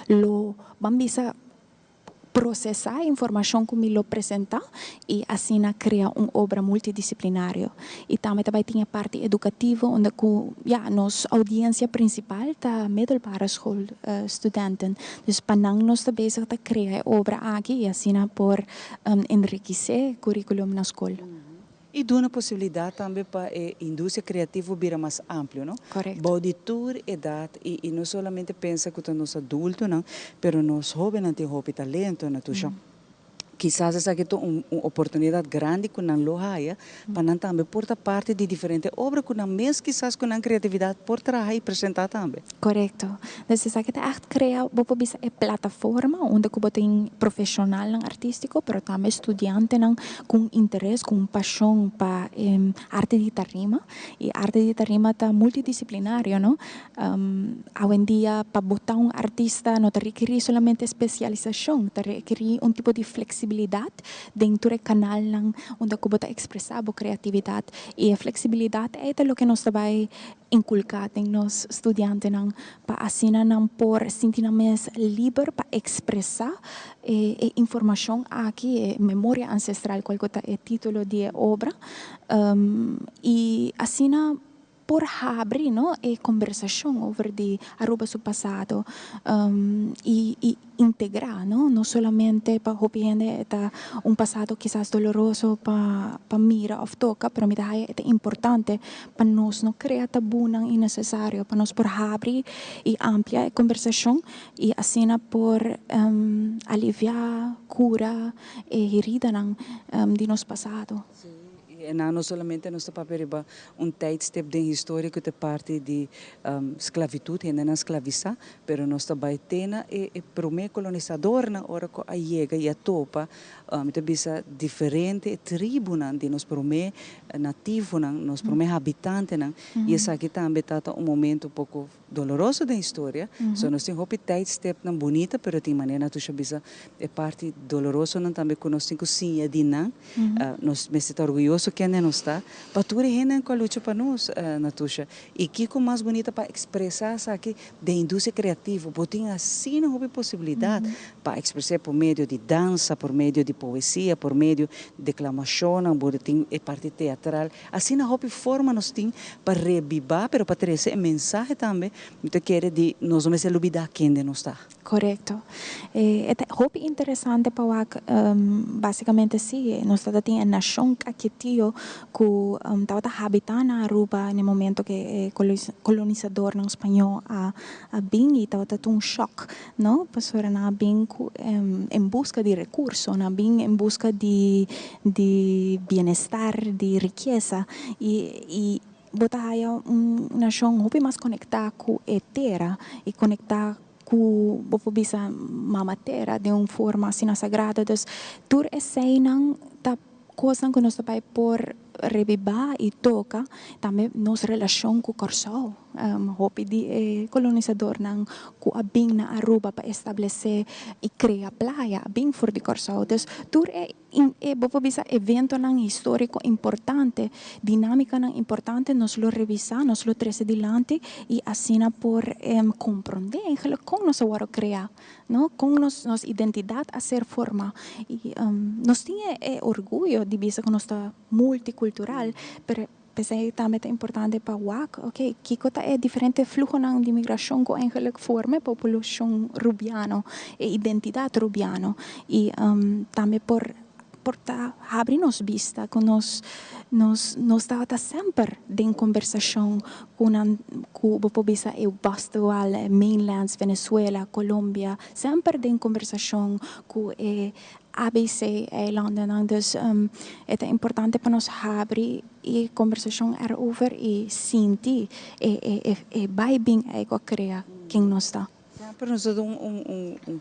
lo bambisa processar a informação que me lo apresenta e assim criar uma obra multidisciplinária. E também tem a parte educativa, onde nossa audiência principal está middelbare school studenten. Dus panang nós está bezig a criar obra aqui e assim por enriquecer o currículo na escola. E dá uma possibilidade também para a indústria criativa virar mais ampla, não? Correto. Bode toda idade e não somente pensa que nós adultos, não, mas nós jovens têm roupa e talento, não, Quizás essa aqui é uma oportunidade grande que não loja, para também portar parte de diferentes obras que não mesmo quizás com a criatividade por trazer e apresentar também. Correto. Então essa aqui é criar uma plataforma onde que tem profissional artístico, mas também estudante com interesse, com paixão para arte de tarima. E arte de tarima está multidisciplinário, não? Hoje em dia para botar artista não requer somente especialização, requer tipo de flexibilidade flexibilidad dentro del canal ng onde ko bota expresar a creatividad. E a flexibilidad é lo que nós vai inculcar em nos estudiantes para assim não por sentir mais livre para expressar informação aqui, memória ancestral, qual é o título de obra, e assim por abrir, não, conversação sobre de Aruba seu passado e integrar, não somente para compreender passado quizás doloroso para mira ou toca, pero é importante para nós não criar tabu não innecessário, para nós por abrir e ampliar a conversação e assim por aliviar, cura e herida de nosso passado. En não somente nós paperiba tijdstip de história que é parte de esclavitud, ainda não esclavizar, pero nós também tena e primeiro colonizador na hora que a chega e a topa, então bisa diferente tribo de nós primeiro nativo nós primeiro habitante e essa aqui também tá momento pouco doloroso da história, so nós temos hopi tijdstip na bonita, pero tem maneira tu bisa é parte doloroso também que nós temos sim de nós me sinto orgulhoso que ainda não está, para tudo ainda com a luta para nós, Natusha. E que com mais bonita para expressar aqui da indústria criativa, botem assim não houve possibilidade para expressar por meio de dança, por meio de poesia, por meio de declamação, botem a parte teatral, assim não houve forma nós tem para revivar, pero para trazer mensagem também, então quer de nós não se olvidar quem não está. Correto. É interessante para basicamente sim, nós temos a nação aqui que estava habitando na Aruba no momento que colonizador não espanhol a bem e estava um choque, não? Pessoas na bem em busca de recursos, na bem em busca de bem-estar, de riqueza e botar aí uma nação muito mais conectada com a terra e conectada com a matéria de uma forma assim sagrada. Então, tudo essa coisa que nós vai por revivar e toca também nossa relação com o Corsol. Hopi de colonizador nang ku abing na Aruba para estabelecer e criar praia abing for de Corsol. Então, tur bisa evento nang histórico importante, dinâmica nang importante, nós lo revisar, nós lo trazer dilante e assim por compreender como nós vamos criar, não? Com nossa identidade a ser forma. E nós tinha orgulho de bisa que nós está multicultural, pero pensei também é importante para o ok, que é diferente fluxo de imigração que eigenlijk forma a população rubiano e identidade rubiano e também por abrir nos vista que nós estava sempre em conversação com o população bastual, mainlands, Venezuela, Colômbia, sempre em conversação com ABC eilanden. Dus é importante para nós abrir e conversação erover e sentir e vai bem a criar quem nós está. Para nós é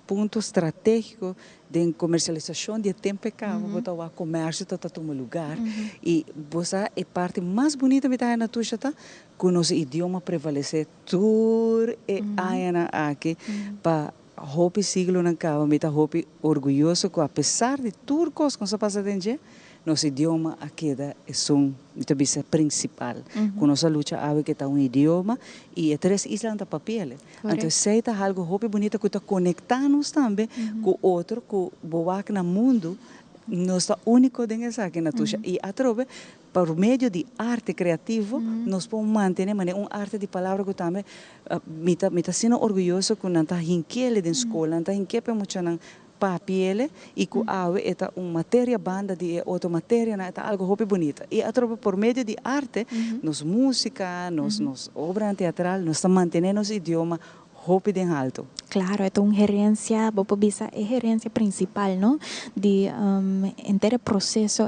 ponto estratégico de comercialização de tempo que botar o comércio está tomando lugar e você é parte mais bonita que está na tua chata com nosso idioma prevalecer tudo e aqui para hopi siglo na cava me tá hopi orgulhoso que apesar de tudo coisas que se passa dentro nosso idioma aqui é muito principal. Com nossa luta que está idioma e três islas de papel. Então, se é algo hopi bonito que está conectando-nos também com outro, com o no mundo, nós está único dentro dessa aqui na tuxa. E atrove por meio de arte criativo, nós podemos manter arte de palavra que também me está sendo orgulhoso que não está inquieta na escola, não está inquieta muito na papel e que é uma matéria banda de outra matéria, é algo hopi bonito. E atrove por meio de arte, nos música, nos obra teatral, nós estamos mantendo nosso idioma hopi bem alto. Claro, é uma gerência, bisa é gerência principal, não? De inteiro processo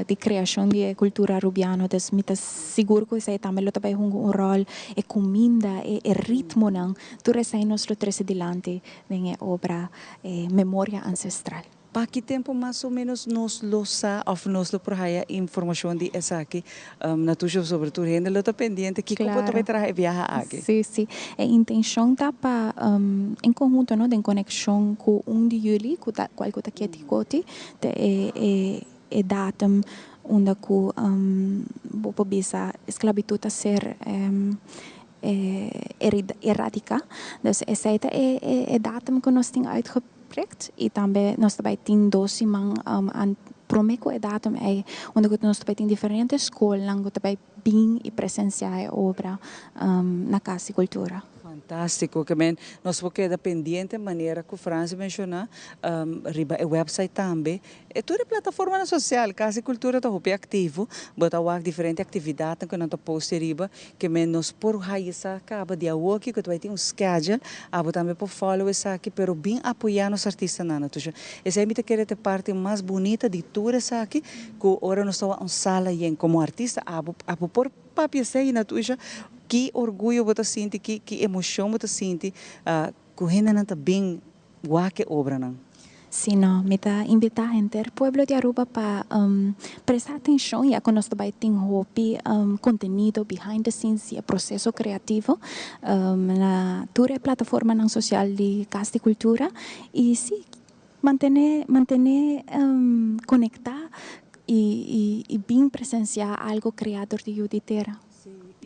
de criação de cultura rubiana. Então, me está seguro que isso também tem um rol, é comida, é ritmo, não? Tudo isso nós lo traz adiante na obra memória ancestral. para que tempo mais ou menos nos losa ou nos lo prohaia informação de essa aqui na tuja sobre tu renda lo pendiente que como tu vai trazer viajar aqui. Sim. A intenção tá para em conjunto, não, em conexão com 1 de julho, com qual que tá aqui coti, é datum onde que bopo bisa esclavitud a ser erradica. Dus essa é datum que nós temos uitgeprikt e também nós também temos 12 an promeco é datum é onde nós também temos diferentes escolas onde também bem e presenciar a obra na Casa de Cultura. Fantástico, que nós vamos quedar pendente de maneira que o Franz mencionou, riba o website também. É toda a plataforma social, Casa e Cultura está bem ativo, bota lá diferentes atividades que nós posto riba, que nós por raiz acaba de hoje que vai ter schedule, abo também por follow essa aqui, pero bem apoiar os artistas na tuja. Essa é a querer ter parte mais bonita de tudo essa aqui, que agora nós estamos sala e como artista, abo por papel sei na tuja. Que orgulho você sente, que emoção você sente, que ainda não está bem que obra não. Sim, me está invitar a gente, pueblo de Aruba para prestar atenção e a que nós também temos conteúdo behind the scenes e processo criativo na toda a plataforma social de Casa de Cultura e sim, manter conectar e bem presenciar algo criador de Juditera.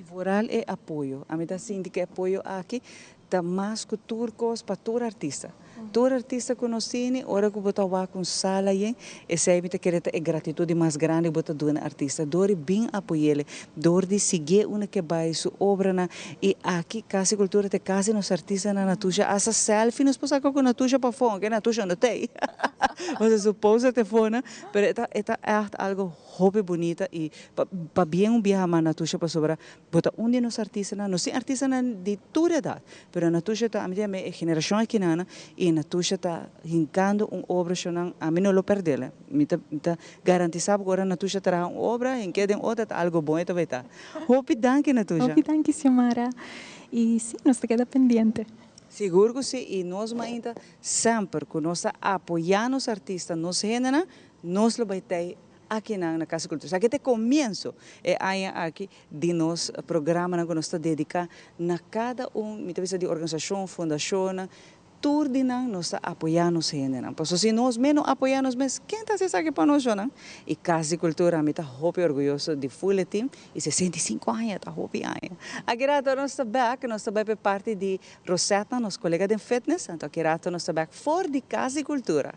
Voral é apoio. A mim está sentindo que apoio aqui está mais que turcos para todo artista. Todo artista que nós temos, ora que botar lá com sala aí, essa é a querer é gratitude mais grande botar do artista. Dori bem apoiar ele, dori seguir uma que vai sua obra na e aqui Casa Cultura te casa nos artistas na natuja, essa selfie nos passa com natuja para fora, que natuja não tem. Você supõe te fona, pero é algo hobby bonita e para bem viajar mais natuja para sobrar, botar onde nos artistas na, nós artistas na de toda idade, pero natuja tá a minha geração aqui na e natuja está hincando obra que a mim não lo perdele. Me tá garantizado agora natuja terá obra em que tem outra algo bom e também tá. Hope danke natuja. Hope danke Xiomara. E sim, nós te queda pendiente. Seguro que sim, e nós ainda sempre que nós apoiamos os artistas, nós gênero, nós lo vai ter aqui na Casa Cultura. Aqui é o começo aqui de nosso programa que nós está dedicado na cada muitas vezes de organização, fundação, tudo nós está apoiando os gêneros. Porque se nós menos apoiamos, mas quem está se aqui para nós, não? E Casa Cultura, a mim está muito orgulhoso de full team e 65 anos, está muito anos. Aqui nós está back, nós está back parte de Rosetta, nosso colega de fitness, então aqui nós está back for de Casa Cultura.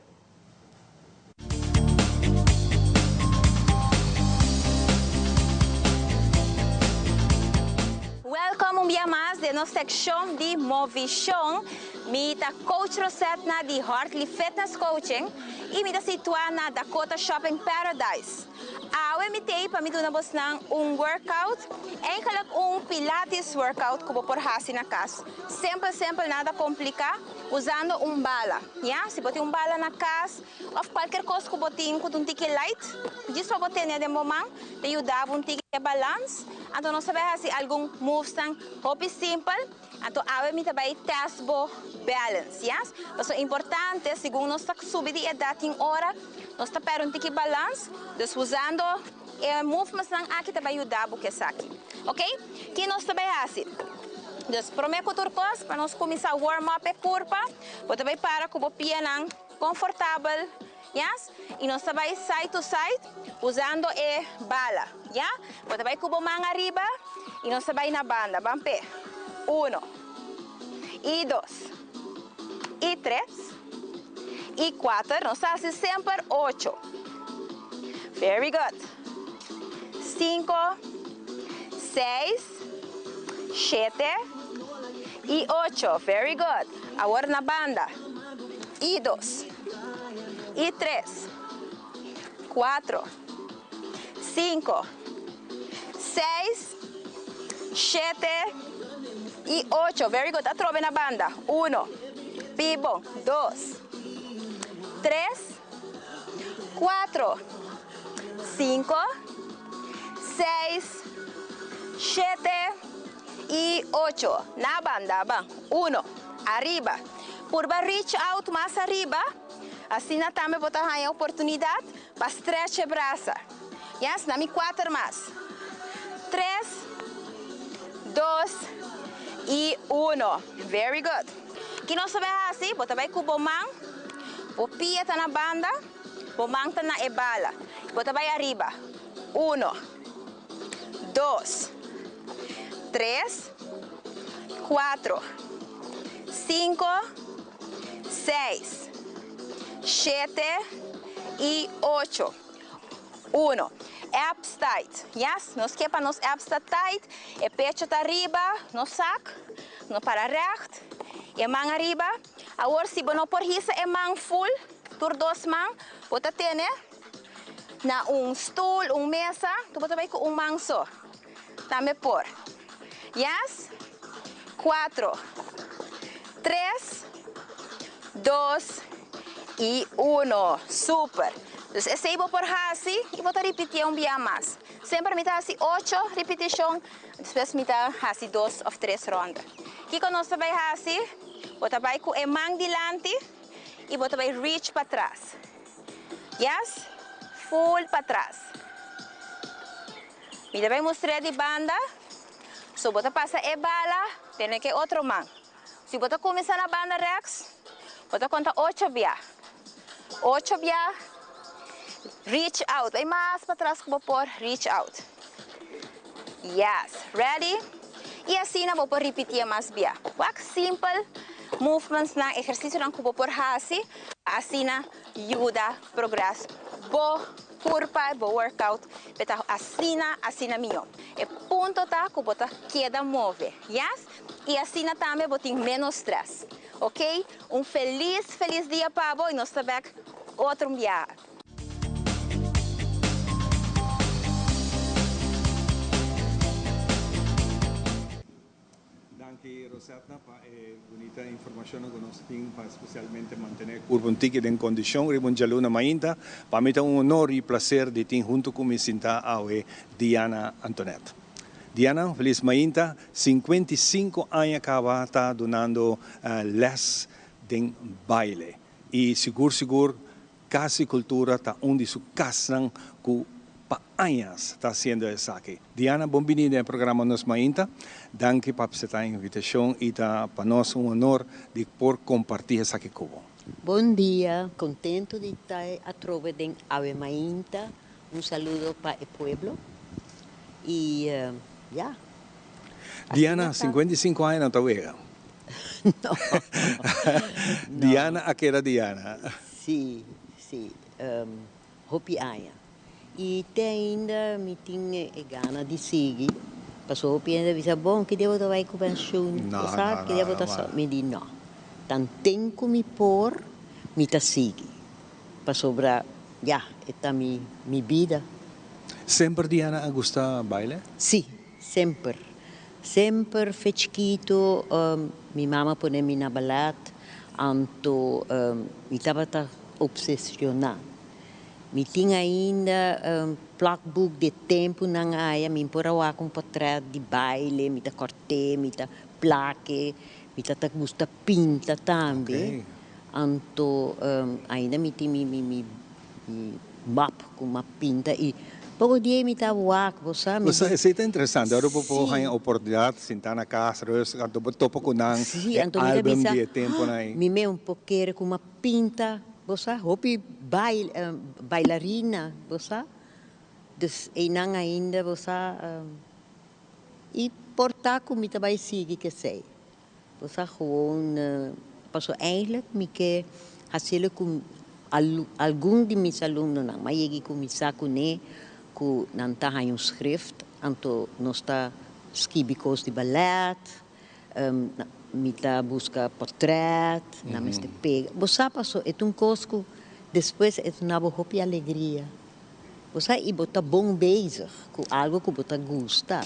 Welcome um dia mais de nossa secção de Movichão. Me tá coach Rosetta de Hartley Fitness Coaching e me tá situada na Dakota Shopping Paradise. A MTI para me dar workout, pilates workout que vou por hasi na casa. Sempre nada complicado, usando bala. Yeah? Se botar bala na casa, ou qualquer coisa que botem com ticket light, disso para botar de momento, te ajudar ticket balance. Então nós sabemos se algum moves tão simples. Então a MTI também test balance. Yes? Mas é importante, segundo nós subir de idade em hora, nós está per ticket balance, dus usando moviments aqui também ajudar porque isso aqui, ok? Que nós também assim. Dus prometo turcos para nós começar a warm up a curva, você também para com o pé confortável, yes? E nós também side to side usando a bala, yeah? Você também com a mão arriba e nós também na banda, vamos pé. 1 e 2 e 3 e 4, nós fazemos sempre 8. Very good. 5, 6, 7 e 8. Very good. Agora na banda. E 2, e 3, 4, 5, 6, 7 e 8. Very good. Atrove na banda. 1, pibo, 2, 3, 4, 5, 6, 7 y 8. Na banda, 1, arriba. Por reach out más arriba, Assim também vou ter a oportunidade para stretch a braça. Yes, dá-me 4 mais. 3, 2 e 1. Very good. Aqui nós vamos assim, vou também com o mão. O pia está na banda, o mão está na ebala. Vou também arriba. 1, 2, 3, 4, 5, 6, 7 e 8. 1. Abs tight. Yes? Nos kepa nos abs tight. E pecho está arriba, no saco, no para recht. E mão arriba. Agora se não por isso é mão full, por 2 mãos, pode ter, né? Na stool, mesa, tu pode ver com mão só. Também por. Yes? 4, 3, 2 e 1. Super. Então, esse aí vou por assim e vou repetir dia mais. Sempre me dá assim 8 repetições, depois me dá assim 2 ou 3 rondas. Aqui quando nós vai assim, vou trabalhar com a mão diante e vou trabalhar reach para trás. Yes? Full para trás. Me também mostrar de banda. So, vou passar a bala, tem que outra mão. Se vou começar na banda Rex, vou contar 8 via. 8 via. Reach out. Vai mais para trás que vou pôr. Reach out. Yes. Ready? E assim eu vou repetir mais via. Qual simple movements na exercício que vou pôr assim. Assim ajuda progresso. Bo curva, bo workout. Beta assim minho. E ponto tá que vou queda move. Yes? E assim também vou ter menos stress. Ok? Feliz dia para você e nós também outro dia. Anche Rosetta para bonita informação que nós temos para especialmente manter curva antiga em condição rimonjaluna mainta para mim é honor e prazer de ter junto com me sinta a Diana Antoinette. Diana, feliz mainta, 55 anos acaba está donando les de baile e seguro casa cultura está onde su casa com pa anos está sendo isso aqui. Diana, bem-vinda ao programa Nos Mainta. Danke por aceitar a invitação e para nós honor de por compartilhar isso aqui com você. Bom dia, contento de estar a trove de Ave Mainta. Saludo para o povo. E, já. Diana, 55 anos não está vega. Não. Diana, aqui era Diana. Sim. Hopi anos. E ainda me tinha gana de seguir. Passou o ainda disse, bom, que devo dar com pensão? Que devo dar só? Me disse, não. Então, tenho que me pôr, me tá seguir. Passou para, esta minha vida. Sempre Diana gosta de baile? Sim, sempre. Sempre fechquito, minha mama põe-me na balada, então, me estava obsessionada. Me tinha ainda plaquebook de tempo na área, me imporava com portrait de baile, me cortei, me plaque, me gusta pinta também. Então, ainda me tinha map com uma pinta e pouco dia me estava sabe? Isso é interessante, agora eu vou ter a oportunidade de sentar na casa, eu topo com um álbum de tempo. Me um pouco com uma pinta. Você hopi bailarina, você? Dus não ainda você e portar como também sigue que sei. Você gewoon passou eigenlijk me que fazer com algum de meus alunos não, mas eu começar com né com não tá um script, então nós tá escrevemos de ballet. Mita busca portrait, na meste pega. Você passou, é coisa depois é uma boa alegria. Você e bota bom bezig com algo que você gosta.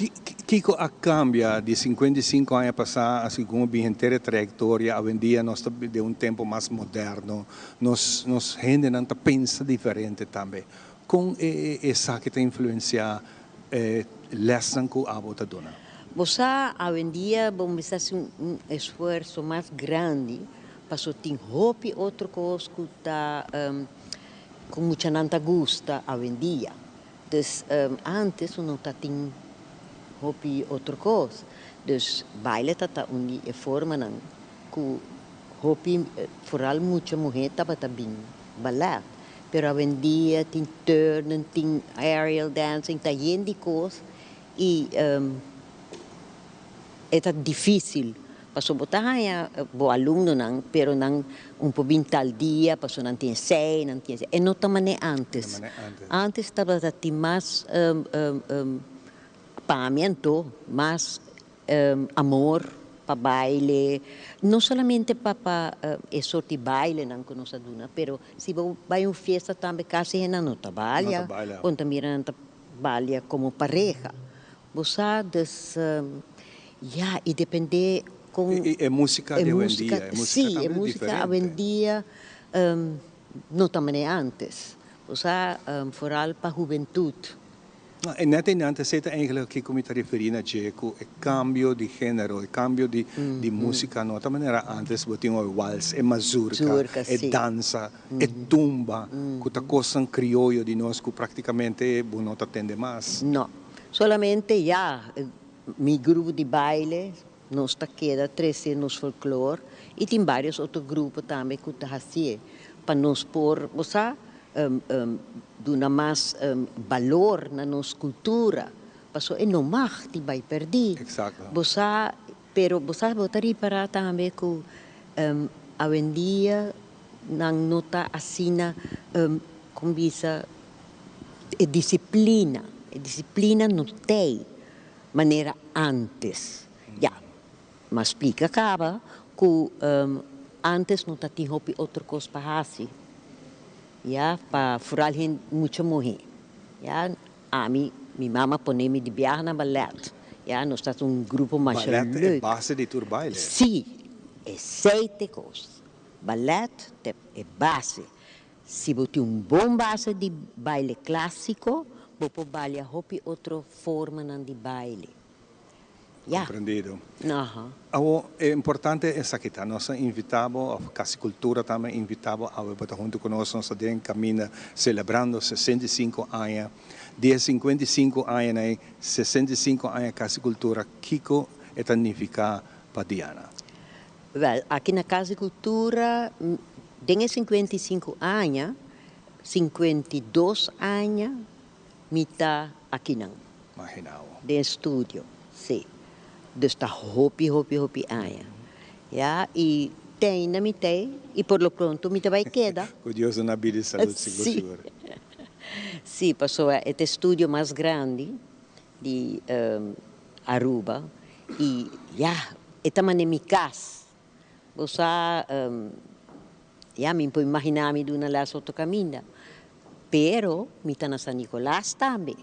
Kiko a cambia de 55 anos passar assim como bem inteira trajetória, hoje em dia nós estamos de tempo mais moderno, nós gente não pensa diferente também. Com essa que te influencia lesson que a bota dona. Você, hoje em dia, vamos fazer um esforço mais grande passou tem hopi outra coisa que tá com muita nanta gusta hoje em dia. Dus antes não tá tem hopi outra coisa. Dus baile tá undi e forma não que hopi vooral muita mulher tava bem ballet. Pero hoje em dia tem turnen, tem aerial dancing, tá de coisa e é difícil. Passou botar bo aluno não, pero não pouco tal dia, passou não tinha 6, não tinha 6. E não também antes. Antes estava tem mais pagamento, mais amor para baile, não somente para sorte de baile não que nós aduna, pero se vai uma festa também quase não trabalha, ou também não trabalha como pareja. Você e depende com música de hoje em dia, sim, música hoje em dia não também antes. Você vooral para a juventude. En net in antecedent eigenlijk que como te referir na Jeco, o cambio de género, o cambio de música, de outra maneira antes botinho o vals, e mazurka, e dança, e tumba, que tá coisa criollo de nós que praticamente não atende mais. Não, solamente meu grupo de baile nós está queda 13 nos folclore e tem vários outros grupos também que tá assim para nós pôr, você duna mais valor na nossa cultura. Passou e não mais te vai perder. Exato. Pero você botaria para também que hoje em dia não nota assim como visa disciplina. Disciplina não tem maneira antes. Mas explica acaba que antes não tinha outra coisa para fazer. Para furar muita mulher. Minha mama põe-me de viagem na ballet. Nós estamos um grupo mais leuk. Ballet é base de tur baile? Sim, é 7 coisas. Ballet é base. Se você tem bom base de baile clássico, você pode bailar outra forma de baile. Compreendido. É importante essa que nós invitamos a Casa Cultura também invitamos a estar junto conosco nós estamos caminhando celebrando 65 anos de 55 anos 65 anos Casa Cultura Kiko é significa para Diana. Aqui na Casa Cultura tem 55 anos 52 anos me está aqui não. Imaginava. De estúdio, sim. Dus está hopi aia. E tem na mitei, e por lo pronto me vai queda. Curioso na vida de saúde, seguro. Sim, passou este estúdio mais grande de Aruba, e é também minha casa. Você, me pode imaginar-me de uma las outro caminho. Pero, me está na San Nicolás também,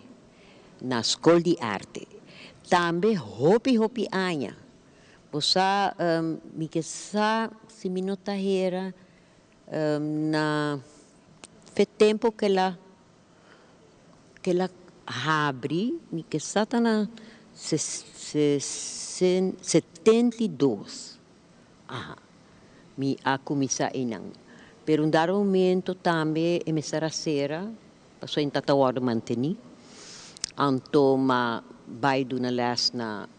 na Escola de Arte. Também hopi aia. Você me que sa se me nota era na fe tempo que ela abre me que sa tá na 72. Me a começar inang. Pero um dado momento também começar a ser passou em Tatawado manteni. Antoma vai duna les na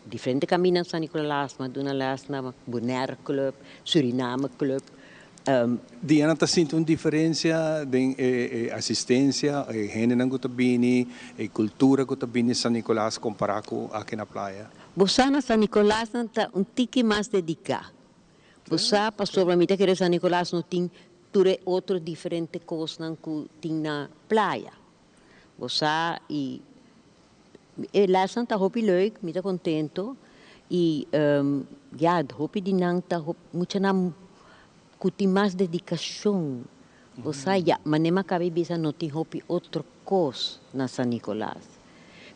diferente caminhos San Nicolás, mas duna les na Bonaire Club, Suriname Club. Diana está sentindo uma diferença de assistência, gênero que bini, cultura que bini San Nicolás comparado com aqui na praia? Você na San Nicolás está tique mais dedicado. Você passou para mim que San Nicolás não tem outra diferente coisa que tem na praia. Você e lá está hopi leuk, me está contento e hopi de não está muito na que tem mais dedicação. Você mas nem cabe bisa não tem hopi outra coisa na San Nicolás.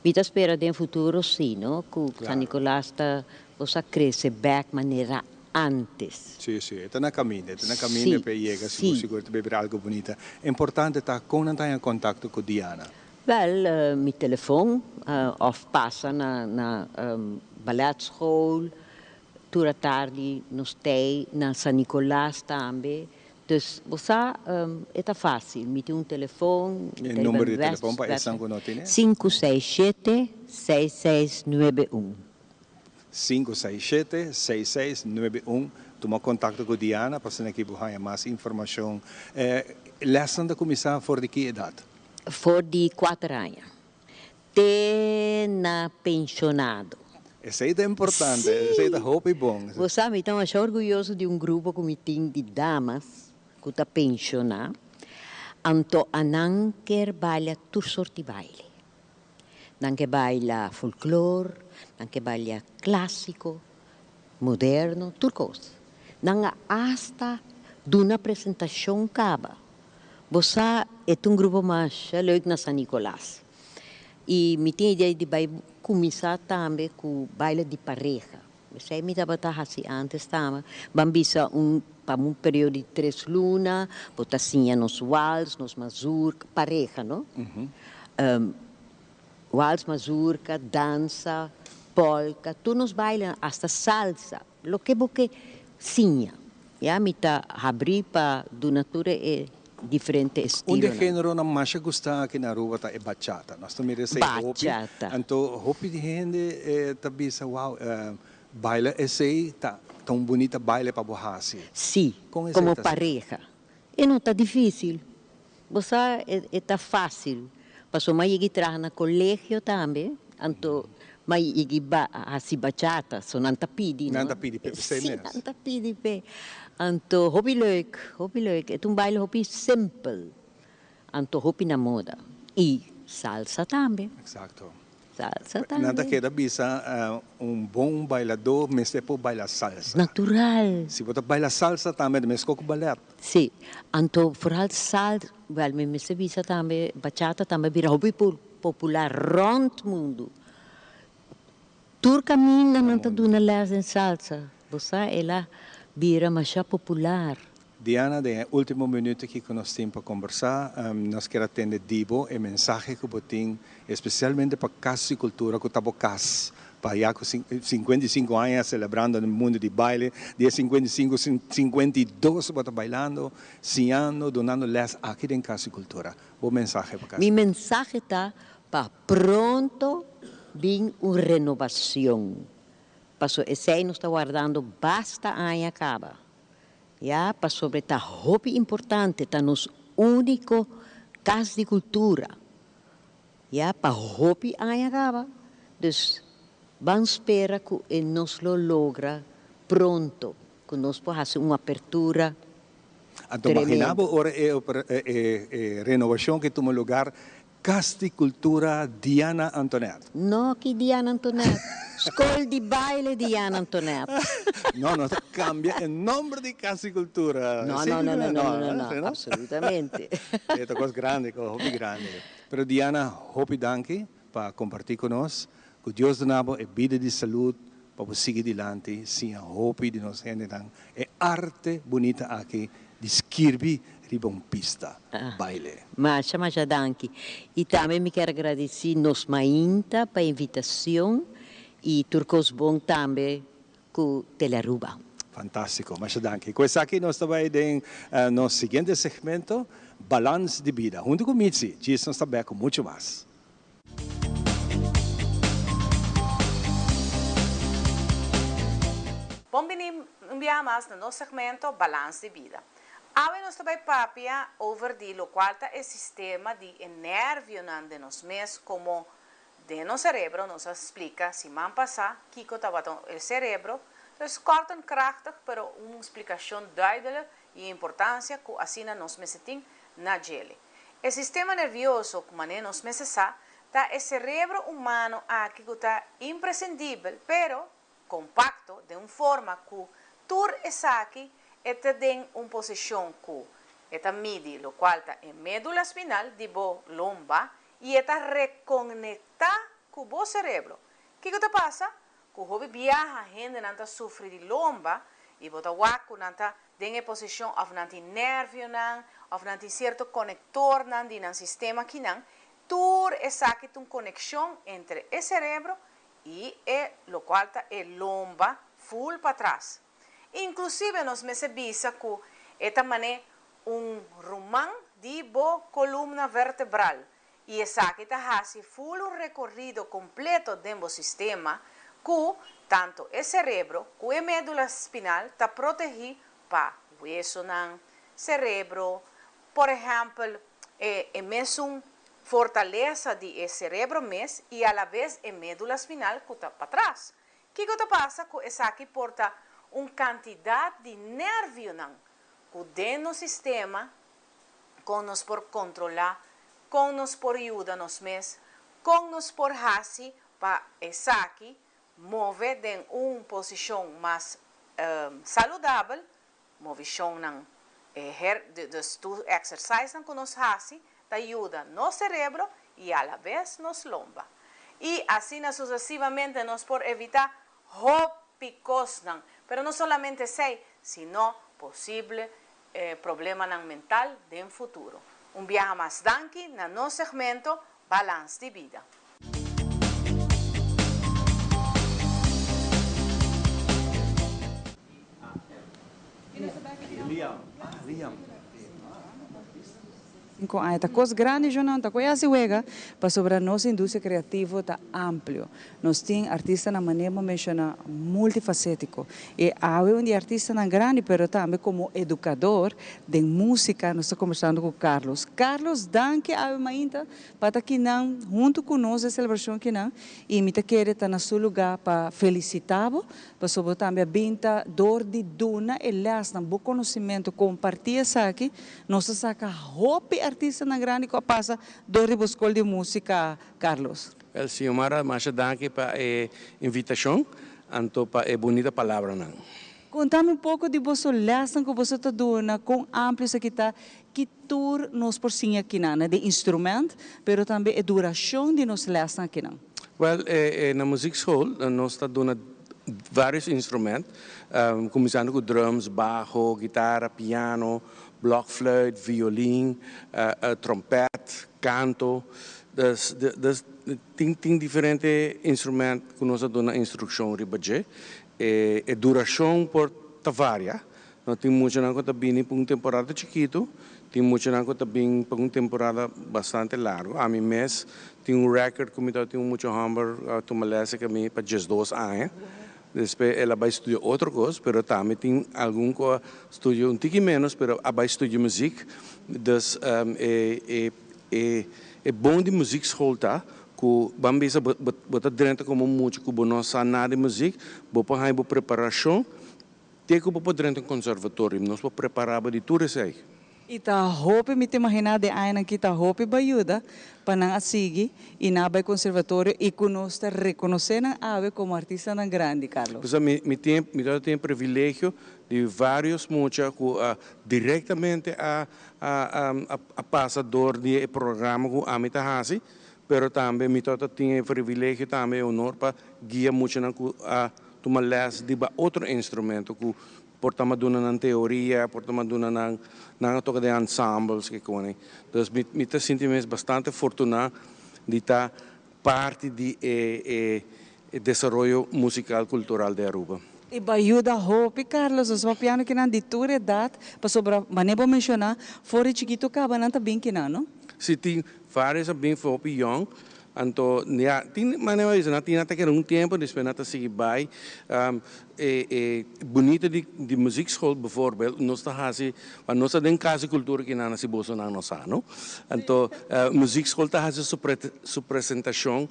Me está espera de futuro sim, não? Que San Nicolás está você cresce back maneira antes. Sim, está na caminho para chegar, seguro que beber algo bonito. É importante estar em contato com Diana. Wel, mijn telefoon of passa na baletschool, toda tarde nos tem na San Nicolás também. Dus você é fácil, me tem telefone. O número de telefone para essa conote, né? 567-6691. 567-6691. Toma contato com Diana para saber que você mais informação. Lesson da comissão for de que idade? For de 4 anos. Tem na pensionado. Isso aí é importante, isso aí é roupa bom. Você sabe, então, eu sou orgulhoso de grupo que tem de damas que está pensionado. Então, não quer bailar tudo sorte de baile. Não quer bailar folclore, não quer bailar clássico, moderno, tudo coisa. Não hasta de uma apresentação acaba. Você é grupo mais leuk na San Nicolás. E me tem ideia de começar também com baile de pareja. Você me estava assim antes também. Vamos para um período de 3 lunas, botar assim nos wals, nos mazurca, pareja, não? Wals, mazurca, dança, polka, tudo nos bailam, hasta salsa. Lo que porque sinha. Já me está abrir para do natura é diferente estilo. Onde gênero na mais gosta aqui na rua é bachata. Nós também recebemos bachata. Então, hopi de gente também wow, baila esse tá tão bonita baile para borrasse. Sim, como pareja. E não está difícil. Você está fácil. Passou mais ir entrar no colégio também. Então, mas ir assim bachata, só não está pedindo. Não está pedindo, sim, não está pedindo. Então, hobby leuk. É baile hobby simples. Então, hobby na moda. E salsa também. Exato. Salsa também. Nada queda bisa bom bailador, mas depois baila salsa. Natural. Se você baila salsa também, mas com ballet. Sim. Então, vooral salsa, me bisa também, bachata também vira hobby popular rond o mundo. Turca minha não está dando les em salsa. Você ela vira mais popular. Diana, no último minuto que nós temos para conversar, nós queremos atender Dibo e mensagem que botem, especialmente para casa e cultura, que estava casa, para já com 55 anos celebrando no mundo de baile, dia 55, 52 bota bailando, sinhando, donando les aqui em casa e cultura. Boa mensagem para casa. Minha mensagem está para pronto vir uma renovação. Passou esse ano está guardando basta ano acaba. Já para sobre tá hobby importante, tá nos único casa de cultura. Já para hobby ano acaba. Dus vamos esperar que nós lo logra pronto, que nós possamos fazer uma apertura. Então, imaginava a renovação que toma lugar Casa de Cultura Diana Antoinette. Não, que Diana Antoinette. Escola de baile Diana Antoinette. Não cambia o nome de Casa de Cultura. Não, absolutamente. É uma coisa grande, hobby grande. Mas Diana, hobby danke para compartilhar conosco. Que Deus nos dê vida de saúde para seguir adiante. Sim, hobby de nós generar. É arte bonita aqui de escrever uma pista, baile. Mas danke. E também me quero agradecer nos Mainta para a invitação e Turcos Bom também com Teleruba. Fantástico, mas danke. Com isso aqui nós também no seguinte segmento, Balance de Vida. Junto com Mitzi, diz nós também com muito mais. Bem-vindos mais no nosso segmento Balance de Vida. Agora nós também papia over de lo qual é sistema de nervio de nós mesmos, como de nosso cérebro, nos explica, se man passa, que estava o cérebro, então cortam krachtig, pero uma explicação duidelijk e importância que assim nós mesmos na gele. O sistema nervioso, como nós mesmos sabe, tá o cérebro humano aqui que está imprescindível, pero compacto, de uma forma que tur aqui esta tem uma posição que esta mide, lo qual está em médula espinal, de bo lomba, e esta reconecta com o cérebro. O que passa? Que o hobby viaja, a gente não sofre de lomba, e bota waku não tem a posição, ou não tem nervio, ou não tem certo conector, não tem um sistema que não, tur essa que tem conexão entre o cérebro e lo qual está a lomba full para trás. Inclusive, nós me sabisa que esta mané rumang de boa coluna vertebral. E essa que está fazendo full recorrido completo do sistema, que tanto o cérebro como a médula espinal está protegido para o hueso, cérebro, por exemplo, é mesmo fortaleza do cérebro mesmo e a la vez a médula espinal que está para trás. O que passa com essa que porta uma quantidade de nervos que dentro do sistema, com nós por controlar, com nós por ajudar nós mesmos, com nós por fazer para essa aqui mover em uma posição mais saudável, movição do exercício que nós fazemos, ajuda no cérebro e a la vez nos lomba. E assim sucessivamente nós por evitar picos, pero não somente sei, sino possível problema mental no futuro. Viaje mais danke no nosso segmento Balance de Vida. Liam. A coisa grande já não está quase chega para sobre a nossa indústria criativa está amplo. Nós temos artistas na maneira mencionar multifacético e há um artista não grande, mas também como educador de música nós estamos conversando com Carlos. Carlos, danke a ainda para que não junto conosco a celebração que não e me quer estar no seu lugar para felicitá-lo, para sobre também a binta dor de duna e las não bom conhecimento compartilhar aqui nós saca hope artista na grande que passa do escola de música, Carlos. El senhora, mas danke para a invitação, então para a bonita palavra. Contame pouco de vossa lesson que você está dando com amplios aqui tá que tour nos por sim aqui de instrumento, pero também a duração de nos lesson aqui não. Well, na music school nós está dando vários instrumentos, começando com drums, baixo, guitarra, piano, blockfluit, violin, trompete, canto. Tem diferentes instrumentos que nós damos instrução de budget. A duração por varia. Nós temos muito que também para uma temporada chiquito, tem muito que também para uma temporada bastante larga. A mim mês tem record como eu tenho muito hamburger, tomalese que me para 12 anos. Depois ela vai estudar outra coisa, mas também tem algum que estuda um pouquinho menos, mas ela vai estudar música. Então, é bom de música escutar, que vamos botar dentro como músico, que não sabe nada de música, vou fazer uma preparação, tem que botar dentro do conservatório, nós vamos preparar de tudo isso aí. E tá hope me te imaginar de aina que tá hope ba ajuda para não seguir e na vai conservatório e conosco reconhecer na ave como artista na grande, Carlos. Pois me tem privilégio de vários muitos diretamente a passador de programa que a mim hace, pero também me tem privilégio também honor para guiar muito na tomar les de outro instrumento que portamos na teoria, portamos na toca de ensembles que conem. Então, me sentimos bastante afortunado de estar parte do desenvolvimento musical cultural de Aruba. E ajuda a hope, Carlos, os piano que não de tua idade, para sobre maneira mencionar, fora chiquito acaba não também que não? Se tem vários bem hope young. Então, tem maneira isso, não tem até que tempo, depois não seguir vai. Bonito de music school, por exemplo, nós fazemos, nós temos casa cultura que não se bolsa não sabe, não? Então, music school está fazendo sua apresentação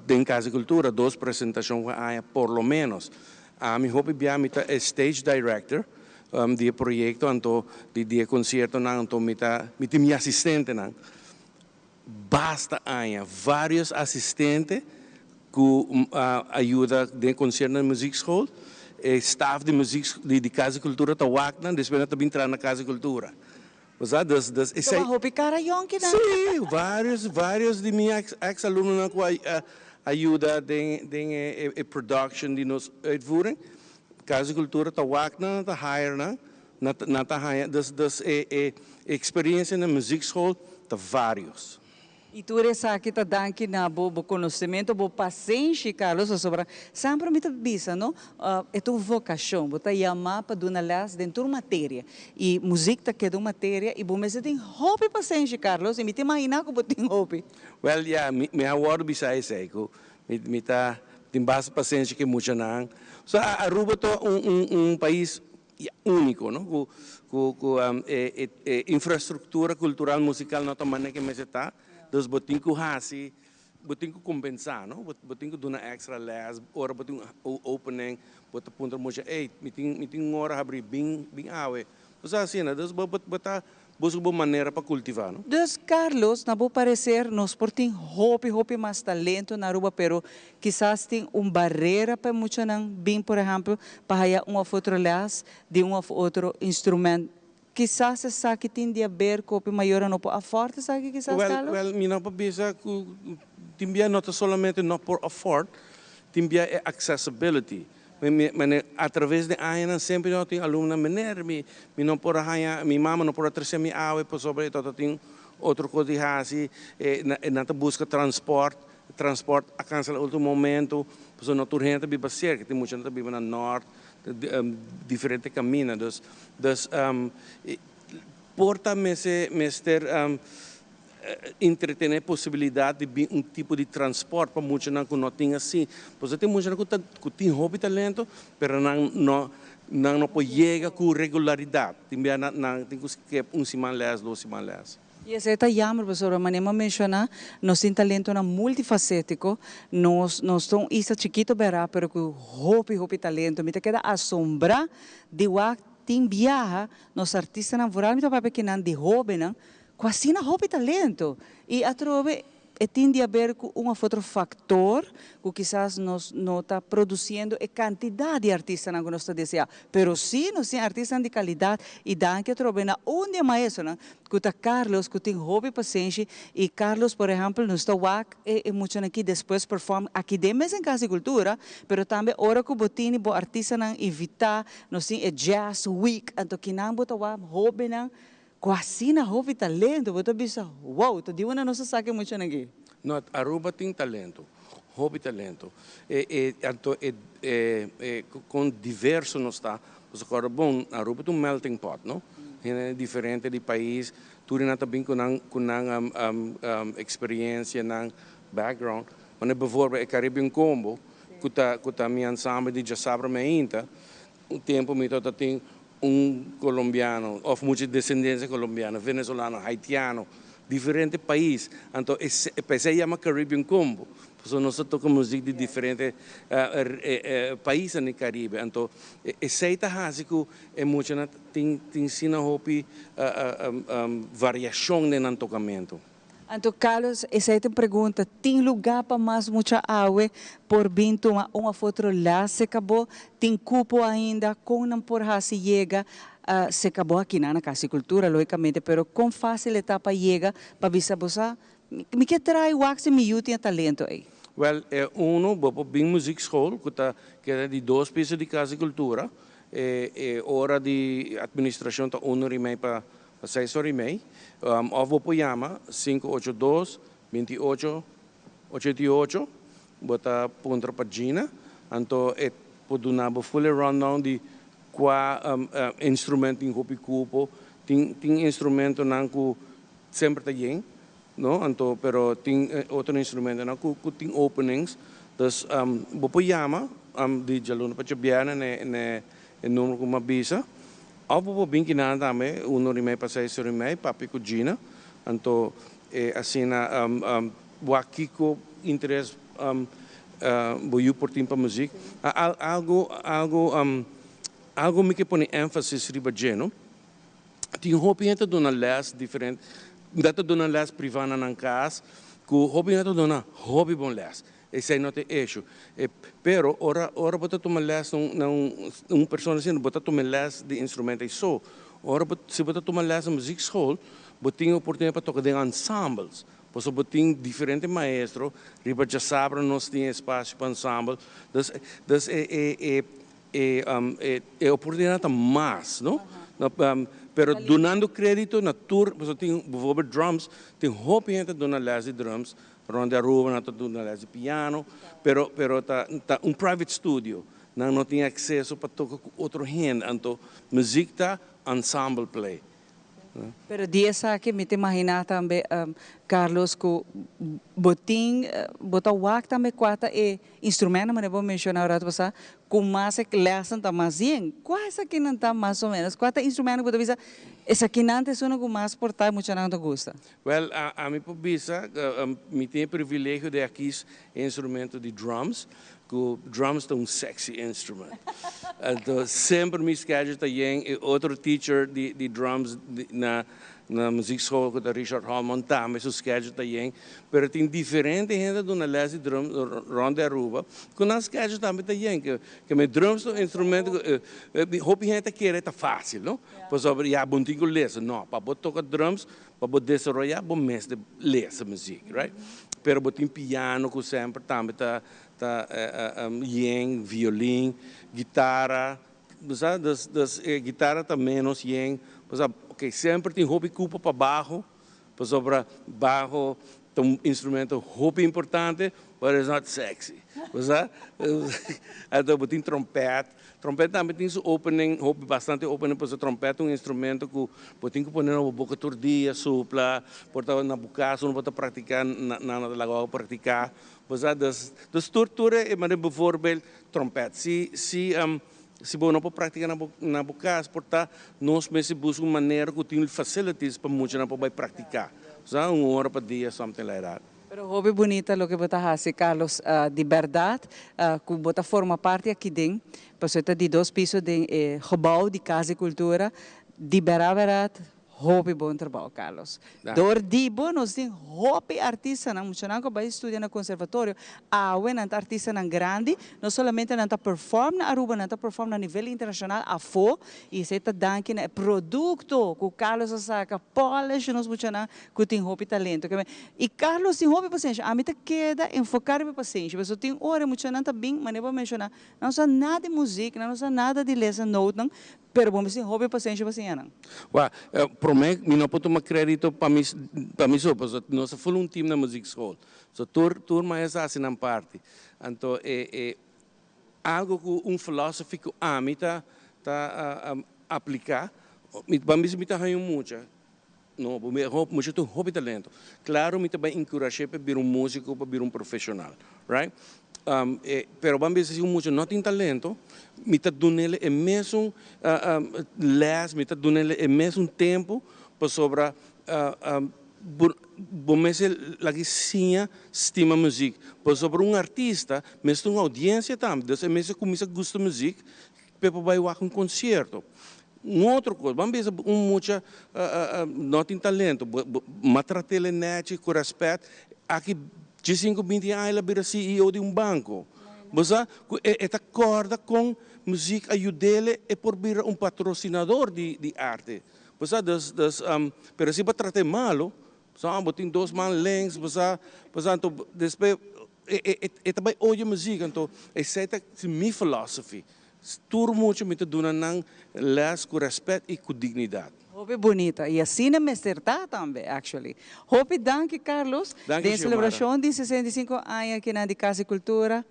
de casa cultura, 2 apresentações por lo menos. A minha hobby é stage director de projeto, então de concerto, então me tem assistente não. Basta há vários assistentes que ajudam de concerto na music school, staff de música de casa cultura está wagna, depois também entrar na casa cultura. Você hobby cara yonki não? Sim, vários de meus ex-alunos ajudam de production de nos uitvoering. Casa cultura está wagna, está higher na tá higher, experiência na music school está vários. E tu sabe que danke na bo conhecimento, bo paciência, Carlos, sobre sempre me bisa, não? É tua vocação, botar chamar para dona las dentro matéria. E música que é de matéria e bo me tem hobby paciência, Carlos, e me tem imagina que bo tem hobby. Well, yeah, me award bisa esse, ko me tá tem bastante paciência que muito não. So Aruba é país único, não? Com infraestrutura cultural musical não também que me está. Dus botin ko hasi, botin ko compensar, no? Botin ko duna extra less, ora botin opening, bota punta mo siya, meeting ora abrir bing awe. Dus assim, né? Dus bota busca uma maneira para cultivar, no? Dus Carlos, na bo parecer, nós por tem hobby mais talento na Aruba, pero quizás tem barreira para muito não, bem, por exemplo, para outro less de outro instrumento. Quizás se sabe que tem de haver copy maior não pode afford, sabe que quizás Carlos? Well, minha cabeça que timbia não somente não por afford, timbia é accessibility. Através de anos sempre eu tenho aluno maneira, me não por arranhar, minha mama não por trazer minha água, por sobre todo tem outro coisa de assim, na busca transporte a cancela outro momento, pessoa não turrenta biba cerca, tem muita gente biba na norte. Diferente caminhos, porta ter entretener possibilidade de tipo de transporte para muitos que não tem assim, porque tem muitos que tem hobby talento, mas não pode chegar com regularidade, tem que semana 2 semanas. E essa é a jammer, professora, mas nem mencionar, nós temos talento multifacético, nós estamos isso chiquito verá, pero com hobby talento, me queda assombrar de o tem viaja, nos artistas na rural, me tá pequeno de hobby, não, quase na hobby talento, e a trove tem de haver outro fator que quizás nós não está produzindo a quantidade de artistas que nós estamos desejando. Mas sim, nós temos artistas de qualidade e dá que trove na onde é maestro, que está Carlos, que tem hobby paciência, e Carlos, por exemplo, nós está muito aqui depois performa aqui dentro em Casa e Cultura, mas também hora que o botini, o artista não evitar, nós temos Jazz Week, então que não botar hobby não. Quase na hobby talento, você pensa, uau, tu diz uma nossa saque muito aqui. Não, Aruba tem talento, hobby talento, com diverso não está. Você agora bom, Aruba tem melting pot, não? É diferente de país, tudo não também com experiência, com background. Mas bijvoorbeeld o Caribbean Combo, que tá minha ensemble de jazzabra meinta, tempo me tota tem colombiano, ou muita descendência colombiana, venezuelano, haitiano, diferentes países. Então, se chama Caribbean Combo. Porque nós tocamos música de diferentes países no Caribe. Então, esse é básico, é muito, tem ensina hobby, variação no tocamento. Então, Carlos, essa é a pergunta. Tem lugar para mais muita água por vindo uma foto lá, se acabou? Tem cupo ainda, com não por se chega, se acabou aqui na Casa e Cultura, logicamente, mas com fácil etapa chega para visitar você? Me que trai o que me tem talento aí? Well, bem music school, que é de 2 pisos de Casa e Cultura, hora de administração está 1h30 para 6h30. Ovo Poyama 582-2888, bota pontra pagina, então é podunabo full rundown de qual instrumento em hobby cupo, tem instrumento não que sempre está bem, não, então pero tem outro instrumento não que tem openings, dus Poyama de jaluna pachabiana ne número como bisa. Ovo bem que nada também, 1h30 para 6h30, papi cugina, então assim o aqui com interesse boiu por tempo música, algo me que põe ênfase riba geno, tem hobby entre dona les diferente, data dona les privada na casa, que hobby entre dona hobby bom les. Esse não é eixo. Pero, ora bota tomar les, pessoa assim, bota tomar les de instrumentos só. Ora, se bota tomar les na music school, botinha oportunidade para tocar de ensembles. Pois botinha diferente maestro, riba já sabe, nós temos espaço para ensemble. É oportunidade mais, não? Pero donando crédito na tour, tem bijvoorbeeld drums, tem hoop gente dona les drums, Ronda Aruba na dona les piano, pero tá private studio, não tem acesso para tocar com outro gente, então música tá ensemble play. Pero dia que me te imaginar também, Carlos, que botar wak também quata e instrumento, mas vou mencionar agora para com mais que lesson tá mais bem. Quais aqui não tá mais ou menos? Quata instrumento que você visa? Essa aqui não é uma que mais portar muito não te gosta. Well, a mim por visa, me tem privilégio de aqui instrumento de drums. Que drums é sexy instrument. Então, sempre me esquece também outro teacher de drums na musikschool que Richard Hallman também se esquece também, mas tem diferente gente do na les de drums Ronda Aruba, que não esquece também que me drums é um instrumento hope gente quer é fácil, não? Por sobre já bom tingo les, não, para botar tocar drums, para botar desenvolver bom mestre les música, right? Pero botar piano que sempre também tá violin, guitarra, guitarra também menos ok, sempre tem hobby culpa para baixo, para sobre baixo tem um instrumento hobby importante, but it's not sexy, então tem trompete também tem opening, hobby bastante opening, para trompete um instrumento que tem que pôr na boca todo dia, sopla, portar na boca, não pode praticar na lagoa praticar. De structuur, maar bijvoorbeeld trompet. Se você não pode praticar na boca, portanto, nós mesmos buscamos uma maneira que tem facilities para muitos não podem praticar. Hora por dia, something like that. Pero hobby bonita lo que você faz, Carlos, de verdade, que você forma parte aqui dentro, você está de 2 pisos de gebouw de Casa e Cultura, de verdade. Hobby bom trabalho, Carlos. Door die bonus tem hobby artista na muito não que vai estudar no conservatório. A nanta artista na grande, não somente nanta perform na Aruba, nanta perform na nível internacional a fo e se tá danke na produto que Carlos saca polish nos muito não que tem hobby talento. E Carlos tem hobby paciência. A mim tá queda enfocar em paciência. Mas eu tenho hora muito não tá bem, mas não vou mencionar. Não só nada de música, não só nada de lesson note não. Pero bom, assim hobby paciência não. Para mim, não posso tomar crédito para mim só, porque nós somos um time na musikschool. So turma é assim na parte. Então algo que filosófico a mim tá aplicar. Para mim me tá muito. Não, muito tem hobby talento. Claro, me também encorajar para vir músico, para vir profissional, right? Pero vamos dizer muito não tem talento, me está dando ele é mesmo les, me está dando ele é mesmo tempo para sobrar bom mês lá que sim estima música, para sobre artista, mesmo uma audiência também, então mesmo começa a gostar de música, para vai a concerto. Outra coisa, vamos dizer muito não tem talento, mas tratar ele net com respeito, aqui de 5-20 anos ela vira CEO de banco. Você acorda com música ajuda-lhe e por vir patrocinador de arte. Você pero se para tratar malo, você tem 2 mãos lentes, você então depois também ouve música, então essa é a minha filosofia. Tudo muito me dá não les com respeito e com dignidade. Hobby bonita. E assim é mestrado também, actually. Hobby, danke, Carlos. De celebração de 65 anos aqui na Casa e Cultura.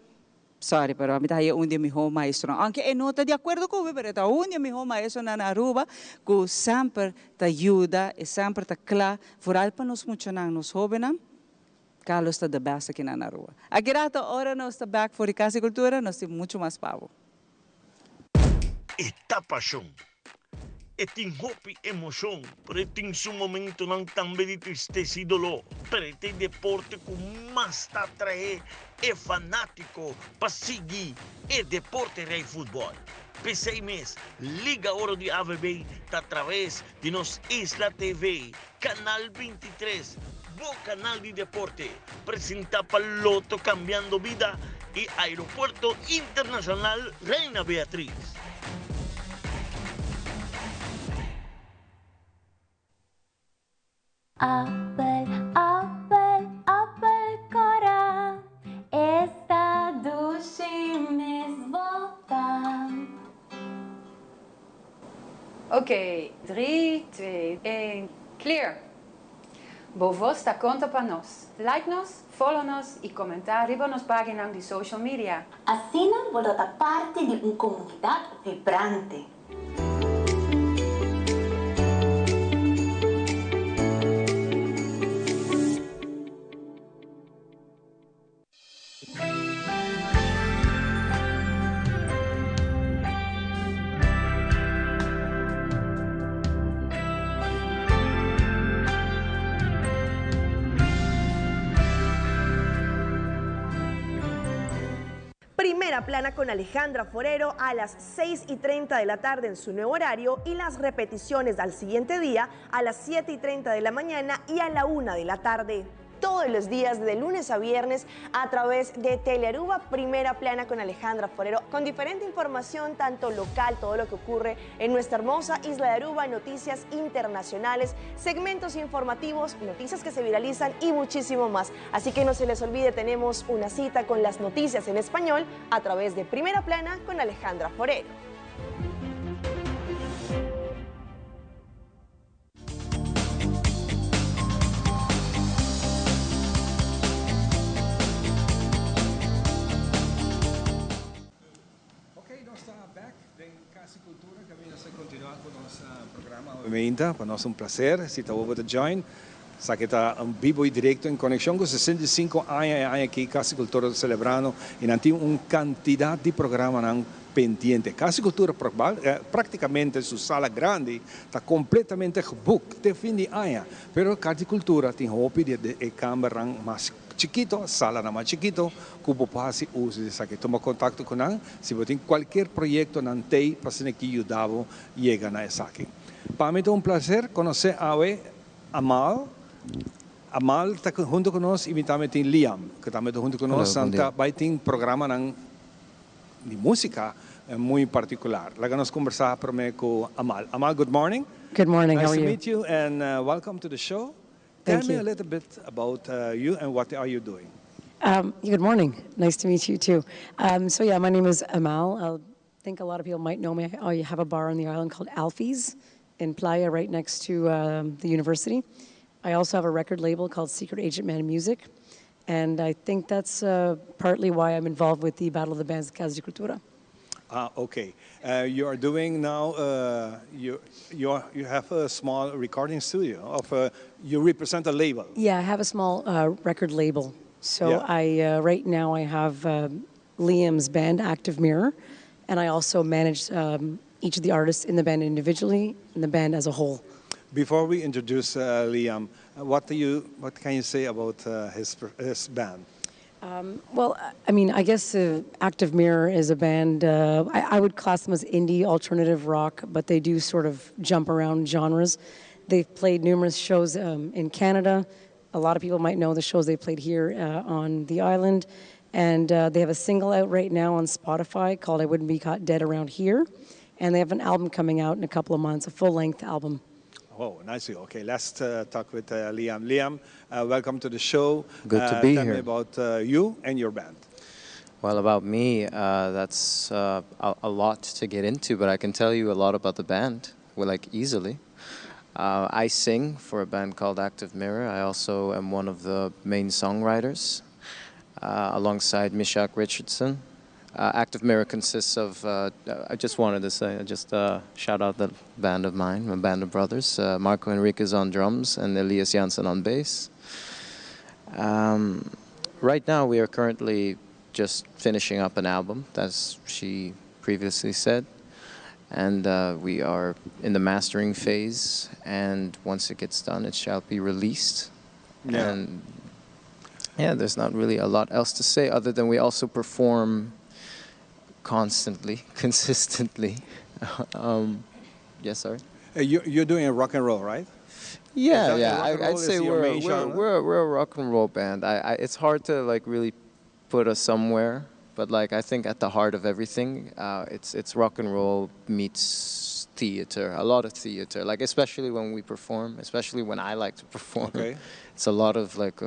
Sorry, pero a mim é um dia meu maestro. Aunque eu não estou de acordo com o pero é um dia meu maestro na Aruba, que sempre te ajuda e sempre te claro, vooral para nós muito nos jovens. Carlos está the best aqui na Aruba. Agora, agora nós estamos back for a Casa e Cultura, nós temos muito mais pavo. Esta paixão. E tem hope emoção, pero tem um momento não também de tristeza e dolor. Pero tem deporte com mais atrair e fanático para seguir e deporte rei futebol. Pensei mês, liga Ouro de AVB através de nos Isla TV, canal 23, bom canal de deporte, apresenta para Loto cambiando vida e Aeropuerto Internacional Reina Beatriz. Apple, apple, apple cora, esta duši mi zbota. Ok, 3, 2, 1, clear. Vos da conta para nós. Like-nos, follow-nos e comentar riba nos páginas de social media. Assim, você está parte de uma comunidade vibrante. Primera plana con Alejandra Forero a las 6:30 de la tarde en su nuevo horario y las repeticiones al siguiente día a las 7:30 de la mañana y a la 1 de la tarde. Todos los días de lunes a viernes a través de Telearuba, Primera Plana con Alejandra Forero, con diferente información tanto local, todo lo que ocurre en nuestra hermosa isla de Aruba, noticias internacionales, segmentos informativos, noticias que se viralizan y muchísimo más. Así que no se les olvide, tenemos una cita con las noticias en español a través de Primera Plana con Alejandra Forero. Para nós é um prazer, se está ouvindo join, sa que está vivo e direto em conexão com 65 anos aqui, Casa Cultura celebrando, e não tem uma quantidade de programas pendiente. Casa Cultura praticamente sua sala grande está completamente booked de fim de ano, mas Casa Cultura tem hope de câmera mais chiquito, sala mais chiquito, que você pode usar. Toma contato com nós, se você tem qualquer projeto não tem, para ser que ajudar a chegar na essa aqui. Para mim é um prazer conhecer a Amal. Amal está junto conosco e também tem Liam, que também está junto conosco. Vai ter um programa de música muito particular. Lá nós conversar primeiro com Amal. Amal, good morning. Good morning. Nice How are to you? meet you and welcome to the show. Thank Tell me you. a little bit about you and what are you doing? Good morning. Nice to meet you too. So yeah, my name is Amal. I think a lot of people might know me. I have a bar on the island called Alfie's in Playa, right next to the university. I also have a record label called Secret Agent Man Music, and I think that's partly why I'm involved with the Battle of the Bands Casa de Cultura. Okay. You are doing now. You have a small recording studio. You represent a label. Yeah, I have a small record label. So Yeah. I right now I have Liam's band, Active Mirror, and I also manage each of the artists in the band individually and the band as a whole. Before we introduce Liam, what can you say about his band? Well, I mean, I guess Active Mirror is a band, I would class them as indie alternative rock, but they do sort of jump around genres. They've played numerous shows in Canada. A lot of people might know the shows they played here on the island. And they have a single out right now on Spotify called I Wouldn't Be Caught Dead Around Here. And they have an album coming out in a couple of months, a full-length album. Oh, nice. Okay, let's talk with Liam. Liam, welcome to the show. Good to be tell here. me about you and your band. Well, about me, that's a lot to get into, but I can tell you a lot about the band, well, like easily. I sing for a band called Active Mirror. I also am one of the main songwriters, alongside Mishak Richardson. Active Mirror consists of, I just wanted to say, shout out the band of mine, my band of brothers. Marco Enriquez on drums and Elias Janssen on bass. Right now we are currently just finishing up an album, as she previously said. And we are in the mastering phase, and once it gets done, it shall be released. Yeah. And yeah, there's not really a lot else to say other than we also perform constantly, consistently. Yes, sorry? You're doing rock and roll, right? Yeah, Is that rock and I'd roll say is your main genre? we're a rock and roll band. It's hard to like really put us somewhere, but like I think at the heart of everything, it's rock and roll meets theater, a lot of theater. Like especially when we perform, especially when I like to perform. Okay. It's a lot of like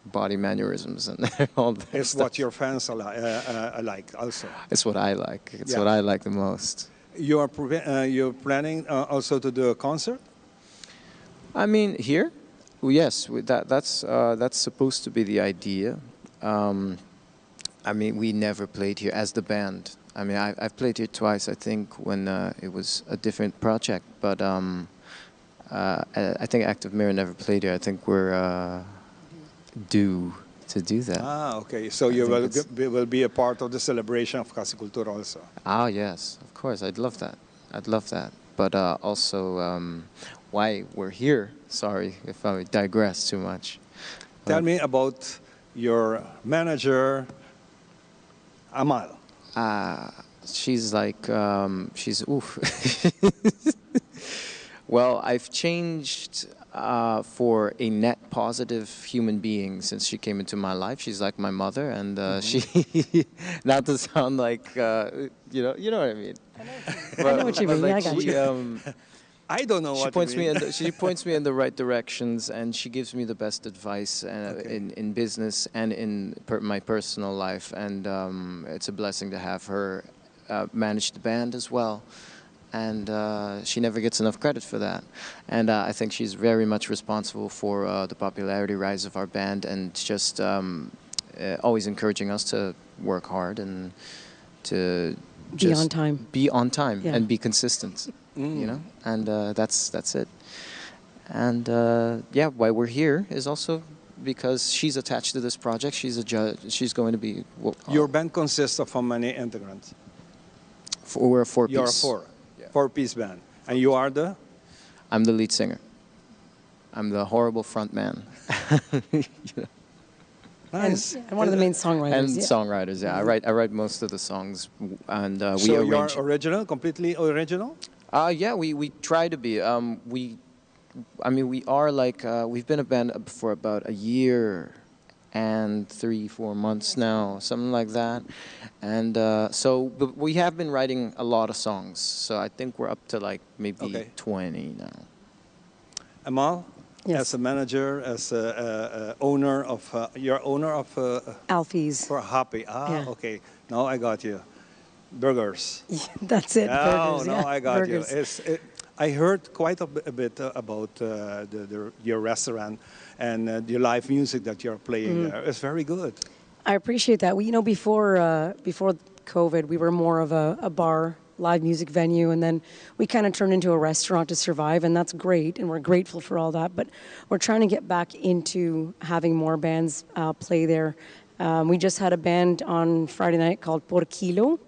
body mannerisms and all that It's stuff. what your fans like also. It's what I like. It's Yeah. what I like the most. you're planning also to do a concert? I mean, here, well, yes, that's supposed to be the idea. I mean, we never played here as the band. I mean, I've played here twice, I think, when it was a different project. But I think Active Mirror never played here. I think we're due to do that. Ah, okay. So you will be a part of the celebration of Casa Cultura also. Ah, yes, of course. I'd love that. I'd love that. But also, why we're here, sorry if I digress too much. Tell me about your manager, Amal. She's like, she's oof. Well, I've changed for a net positive human being since she came into my life. She's like my mother, and she, not to sound like, you know what I mean. I know what you mean. Yeah, I got you. I don't know what points you mean. she points me in the right directions, and she gives me the best advice in business and in my personal life. And it's a blessing to have her manage the band as well. And she never gets enough credit for that. And I think she's very much responsible for the popularity rise of our band, and just always encouraging us to work hard and to Be on time. Be on time Yeah. and be consistent. You know, and that's it. And yeah, why we're here is also because she's attached to this project. She's a judge. She's going to be. Your band consists of how many integrants? We're a four-piece. You're a four-piece band, and you are the? I'm the lead singer. I'm the horrible front man. You know? Nice. And one of the main songwriters. And yeah. songwriters, yeah. I write most of the songs, and we So arrange. you're original, completely original? Yeah, we try to be. I mean, we are like, we've been a band for about a year and 3-4 months now, something like that. And but we have been writing a lot of songs. So I think we're up to like maybe 20 now. Amal, as a manager, as a owner of, you're owner of Alfie's. For Happy. Yeah. Okay. Now I got you. Burgers. That's it. Oh, burgers, no, yeah. I got Burgers. you. I heard quite a bit about your restaurant and the live music that you're playing there. It's very good. I appreciate that. We, before COVID, we were more of a bar, live music venue, and then we kind of turned into a restaurant to survive, and that's great, and we're grateful for all that. But we're trying to get back into having more bands play there. We just had a band on Friday night called Por Kilo,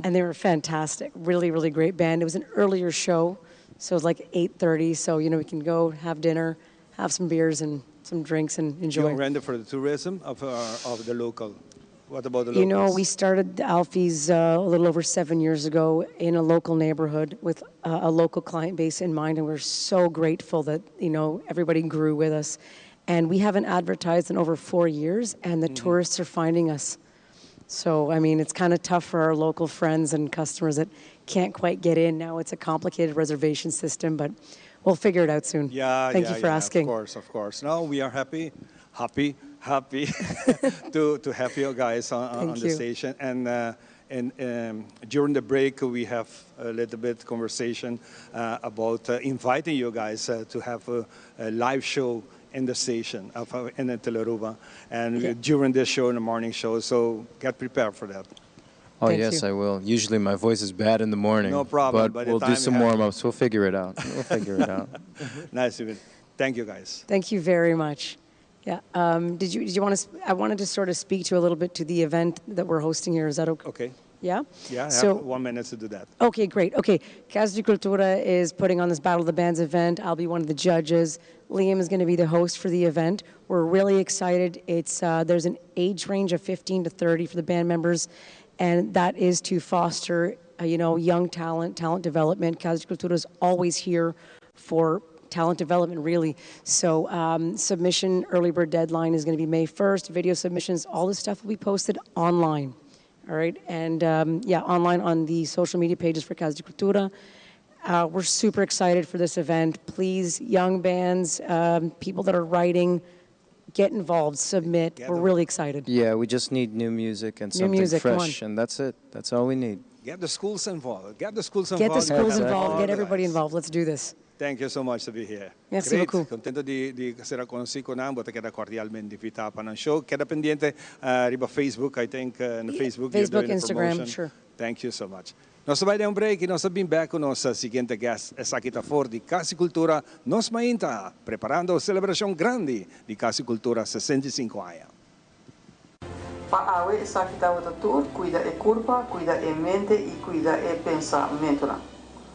and they were fantastic. Really, really great band. It was an earlier show, so it was like 8:30. So we can go have dinner, have some beers and some drinks, and enjoy. You render for the tourism of the local. What about the locals? We started Alfie's a little over 7 years ago in a local neighborhood with a local client base in mind, and we're so grateful that everybody grew with us. And we haven't advertised in over 4 years, and the tourists are finding us. So, I mean, it's kind of tough for our local friends and customers that can't quite get in. Now it's a complicated reservation system, but we'll figure it out soon. Thank you for asking. Of course. No, we are happy to have you guys on the station. And during the break, we have a little bit conversation about inviting you guys to have a live show in the station in Teleruba, and during this show, in the morning show. So get prepared for that. Oh, yes, I will. Usually my voice is bad in the morning. No problem. But we'll do some warm-ups. We'll figure it out. Nice to meet you. Thank you, guys. Thank you very much. Yeah. Did you want to? I wanted to sort of speak to a little bit to the event that we're hosting here. Is that okay? Okay. Yeah? Yeah, I have 1 minute to do that. Okay, great. Okay, Casa de Cultura is putting on this Battle of the Bands event. I'll be one of the judges. Liam is going to be the host for the event. We're really excited. It's there's an age range of 15 to 30 for the band members, and that is to foster, young talent development. Casa de Cultura is always here for talent development, really. So submission early bird deadline is going to be May 1st. Video submissions, all this stuff will be posted online. All right, and online on the social media pages for Casa de Cultura. We're super excited for this event. Please, young bands, people that are writing, get involved, submit. We're really excited. Yeah, we just need new music and something fresh, and that's it. That's all we need. Get the schools involved. Get the schools Get the involved. schools involved. Get everybody involved. Let's do this. Thank you so much to be here. Merci Great. beaucoup. Contento di essere conosciuto con voi, queda cordialmente invitato a un show. Queda pendiente riba Facebook, I think, no Facebook. Facebook, you're doing a Instagram, promotion. sure. Thank you so much. Nós vai dar break e nós vamos back com nossa seguinte guest, essa aqui está fora de Casa Cultura, nós mainta preparando a celebração grande de Casa Cultura 65 anos. Para awe essa aqui está outra tour, cuida e curva, cuida e mente e cuida e pensamento.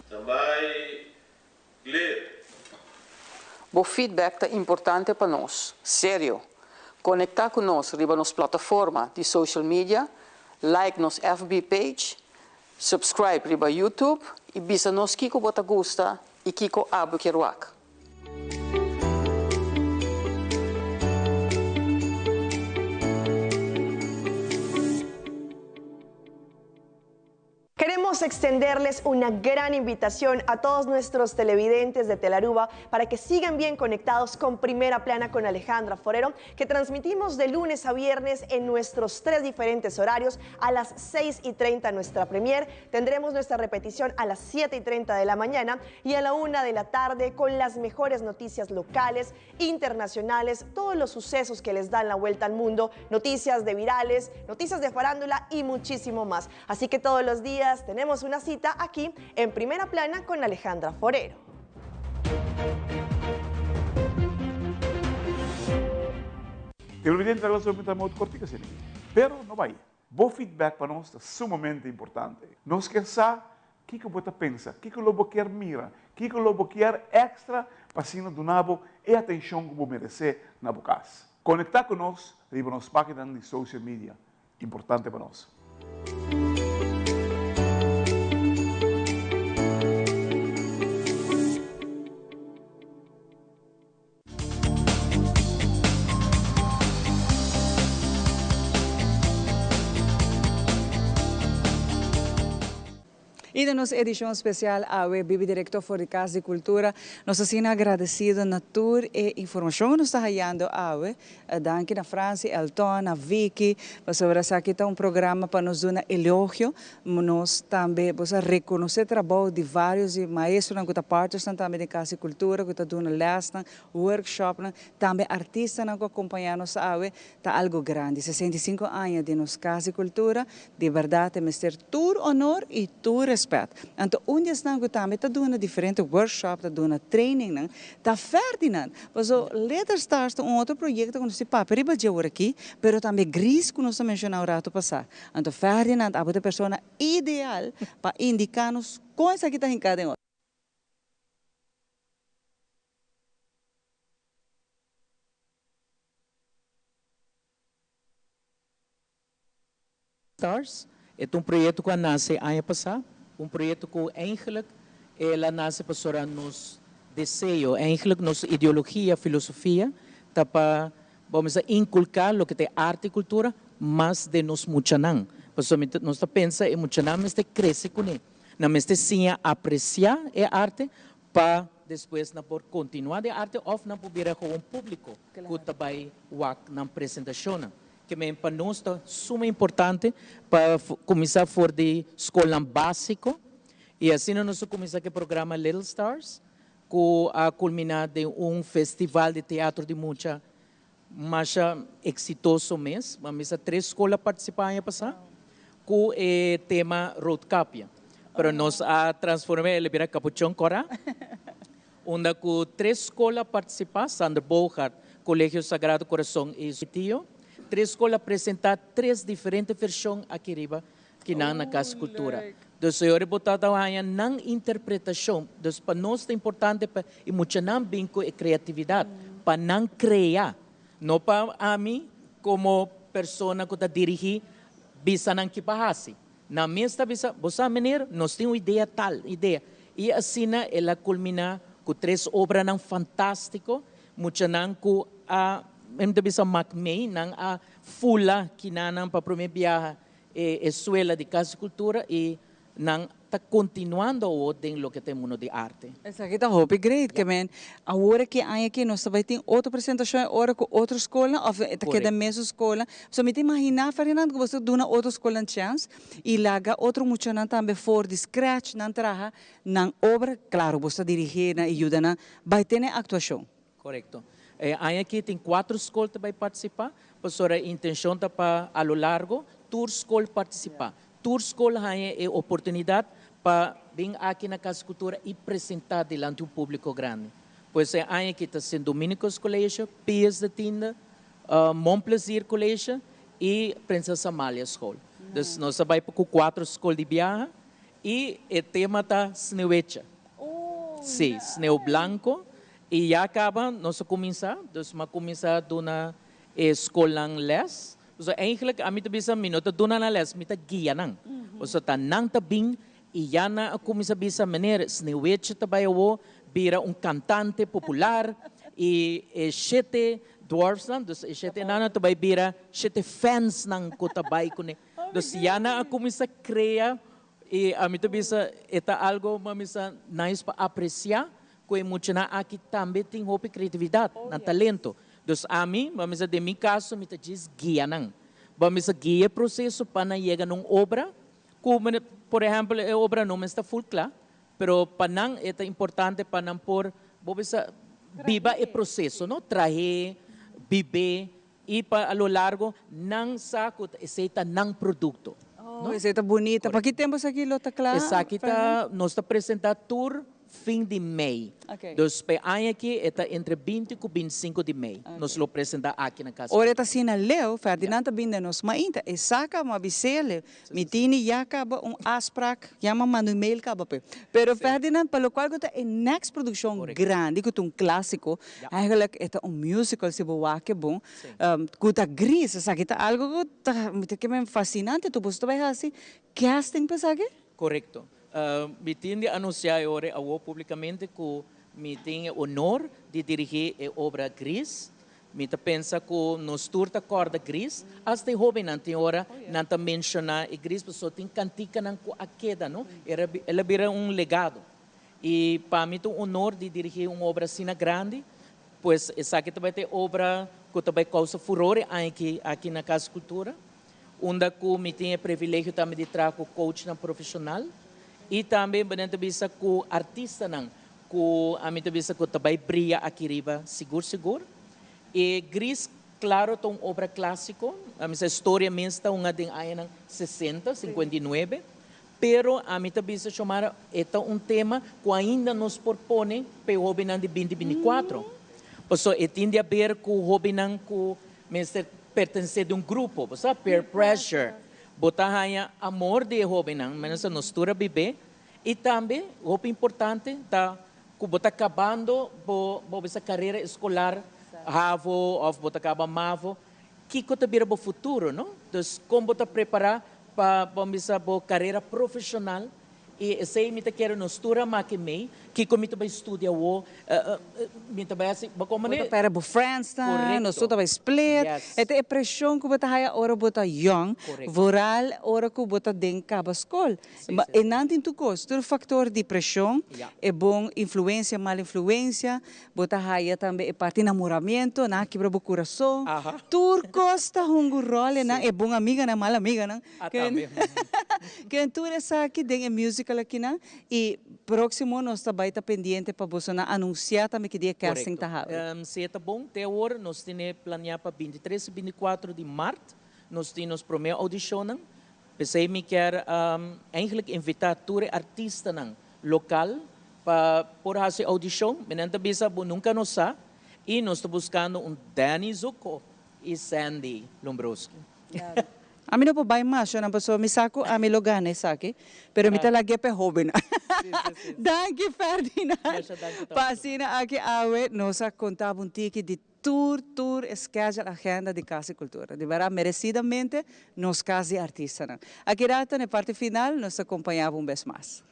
Também ler. O feedback é importante para nós, sério. Conectar com nós riba nas plataformas de social media, like nos FB page, subscribe riba YouTube e bisa nos kiko bota gusta e kiko abu keruak. Queremos extenderles una gran invitación a todos nuestros televidentes de Telaruba para que sigan bien conectados con Primera Plana con Alejandra Forero, que transmitimos de lunes a viernes en nuestros 3 diferentes horarios. A las 6:30 nuestra premier, tendremos nuestra repetición a las 7:30 de la mañana y a la 1 de la tarde con las mejores noticias locales, internacionales, todos los sucesos que les dan la vuelta al mundo, noticias de virales, noticias de farándula y muchísimo más. Así que todos los días tenemos una cita aquí en Primera Plana con Alejandra Forero. Televidente relação muito muito cortica assim, pero não vai. Bom feedback para nós é sumamente importante. Nós quer saber o que você pensa, o que o lobo quer mira, o que o lobo quer extra para cima do nabo e atenção que você merece na boca. Conectar com nós, riba nos páginas de social media, importante para nós. E na nossa edição especial, a Bibi Diretor for de Casa e Cultura, nós assim agradecidos na tour e informação que nos está ganhando a danke na Franci, Elton, a Vicky, sobre essa aqui está programa para nos dar um elogio, nós também vamos reconhecer o trabalho de vários maestros que estão partes também de Casa e Cultura, que estão dando lesson, workshop, também artistas que acompanham nos está algo grande, 65 anos de nos Casa e Cultura, de verdade, Mr. Tour honor e tour respeito. Então, onde estão também está dando diferentes workshops, está dando training, está Ferdinand. Mas o Letter Stars é outro projeto que nós temos para ir aqui, mas também Gris que nós mencionamos o rato passado. Então, Ferdinand é a pessoa ideal para indicar-nos coisas que está em cada um. Stars é projeto que nasce ano passado. Projeto que eigenlijk ela nasce para nos desejo, eigenlijk nos ideologia, filosofia, para vamos a inculcar lo que é arte e cultura, mas de nos muchanan. Porque nós pensa em muchanan, mas cresce com ele. Não mas sim apreciar a arte para depois não por continuar de arte ou não por vir com um público que também na apresentação. Que para nós é sumamente importante para começar for de escola básico e assim nós começamos o programa Little Stars que a culminar de festival de teatro de muita mais exitoso mês, mas 3 escolas participaram passar com o tema Roadcapia, para nós a transformar ele vira Capuchão Cora, onde com 3 escolas participaram, Sander Bogart, Colégio Sagrado Coração e Tio. 3 escolas apresentar 3 diferentes versões aqui riba que na Casa Cultura. Então, senhor botado aí na interpretação. Então, para nós é importante para e muito não vinco e criatividade para não criar, não para a mim como pessoa que está dirigir bisa não que bahasi. Na mesma bisa, você menino, nós temos uma ideia tal ideia e assim ela culmina com 3 obras não fantástico, muito não com a Enda bisa makmei nang a fula kinanang pa primeira escola de Casa e Cultura e nang tá continuando o den lo que temos de arte. Essa aqui tá hope great, que men a hora que aqui nós vai ter outra apresentação hora com outra escola ou é que da mesma escola. So me te imaginar Fernando que você dona outra escola chance e laga outro mucho nan também for de scratch nan traha nan obra, claro, você dirigir na ajuda na vai ter atuação. Correto. Aqui tem 4 escolas que vai participar, professora a intenção tá para a lo largo tour escola participar. Tour escola é oportunidade para vir aqui na Casa Cultura e apresentar diante um público grande. Pois aqui está sendo Dominicos Colégio, Pias da Tinda, Mon Plaisir Colégio e Princesa Amália School. Então, nós vamos para 4 escolas de viagem e o tema está Sneuecha. Sim, Sneu Blanco. E já acaba, nós começamos, vamos começar na escola les. So, eigenlijk, a mim também minuto dona na les, mita guia nang. So, ta nang tabing, e já na começa a maneira, Sneuecha também vira cantante popular, e 7 dwarfs nang, dus 7 nana também vira 7 fans nang ko tabay ko ne. Dus já na começa a criar, e a mim também é algo, mamisa, nice para apreciar, que muito na aqui também tem hope criatividade, na talento. Dos a mim, vamos de meu caso, me diz guia não. Vamos guia processo para chegar numa obra, como por exemplo, a obra não está full claro, pero para não é importante para não por, vamos viva o processo, não trazer, viver e para a lo largo não saco aceita não produto. Oh, receita bonita. Para que temos aqui lota claro? Essa aqui tá nós está apresentando tour fim de mês. Okay. Dos ano aqui está entre 20 e 25 de mês. Okay. Nós lo apresentamos aqui na casa. Ora está sina Leo, Ferdinand binda nos mainta. E saca uma bisele, mitini já acaba afspraak, chama manu mail acaba pe. Pero Ferdinand, pelo qual que é next produção grande, que é clássico, eigenlijk é musical se boa que bom. Que tá gris, sabe que tá algo que me fascinante. Tu posso vai assim casting para sabe? Correto. Me tinha anunciado agora publicamente que me tenho o honor de dirigir a obra Gris. Me pensa que nos turta corda Gris, até jovem não tem hora, não está mencionar a Gris, pessoa tem cantica não a queda, não? Ela vira legado. E para mim é um honor de dirigir uma obra assim grande, pois essa aqui também tem obra que também causa furor aqui na Casa Cultura, onde me tem o privilégio também de trazer o coach profissional. E também bananta bisa ko artista nang ko amin bisa ko tabay brilha aqui riba seguro. E Gris claro tong obra clássico, a minha história mensta unha ding ay nang 60, 59, pero a minha bisa chamar eta tema que ainda nos propõe pe hobby nang de 2024. Posso etinde a ver ko hobby nang ko mensta pertence de grupo, posso peer pressure. Botar amor de hobby nang, mas a nostura bebê e também hobby importante tá que botar acabando bo essa carreira escolar havo ou botar acaba mavo que que tabira bo futuro, não? Então como botar preparar para vamos a bo carreira profissional e sei me quero nostura makemei que como vai estudar o me também assim como né para bo friends tá nós tudo vai split é pressão que botar haya ora botar young voral ora que botar den caba escola e não tem tu costo o fator de pressão é bom influência mal influência botar haya também é parte namoramento na quebra bo coração tur costa hungu role na é bom amiga na mal amiga na que tu essa aqui den music aqui na e próximo nós também está pendiente para você anunciar também que dia casting tá. Se está bom, até agora nós temos planeado para 23 e 24 de março, nós temos primeira audição. Pensei me quer eigenlijk invitar todos artistas local para por fazer audição, menanta bisa nunca nos sabe e nós estamos buscando Danny Zuko e Sandy Lombroski. A mim não pode mais mais, não pessoa me saco a me logane saque, pero me tá lá que é jovem. Danke Ferdinand. Passina aqui awe nossa contava ticket de tour schedule agenda de Casa Cultura. De verdade merecidamente nos casa artista. Aqui rata na parte final nos acompanhava vez mais.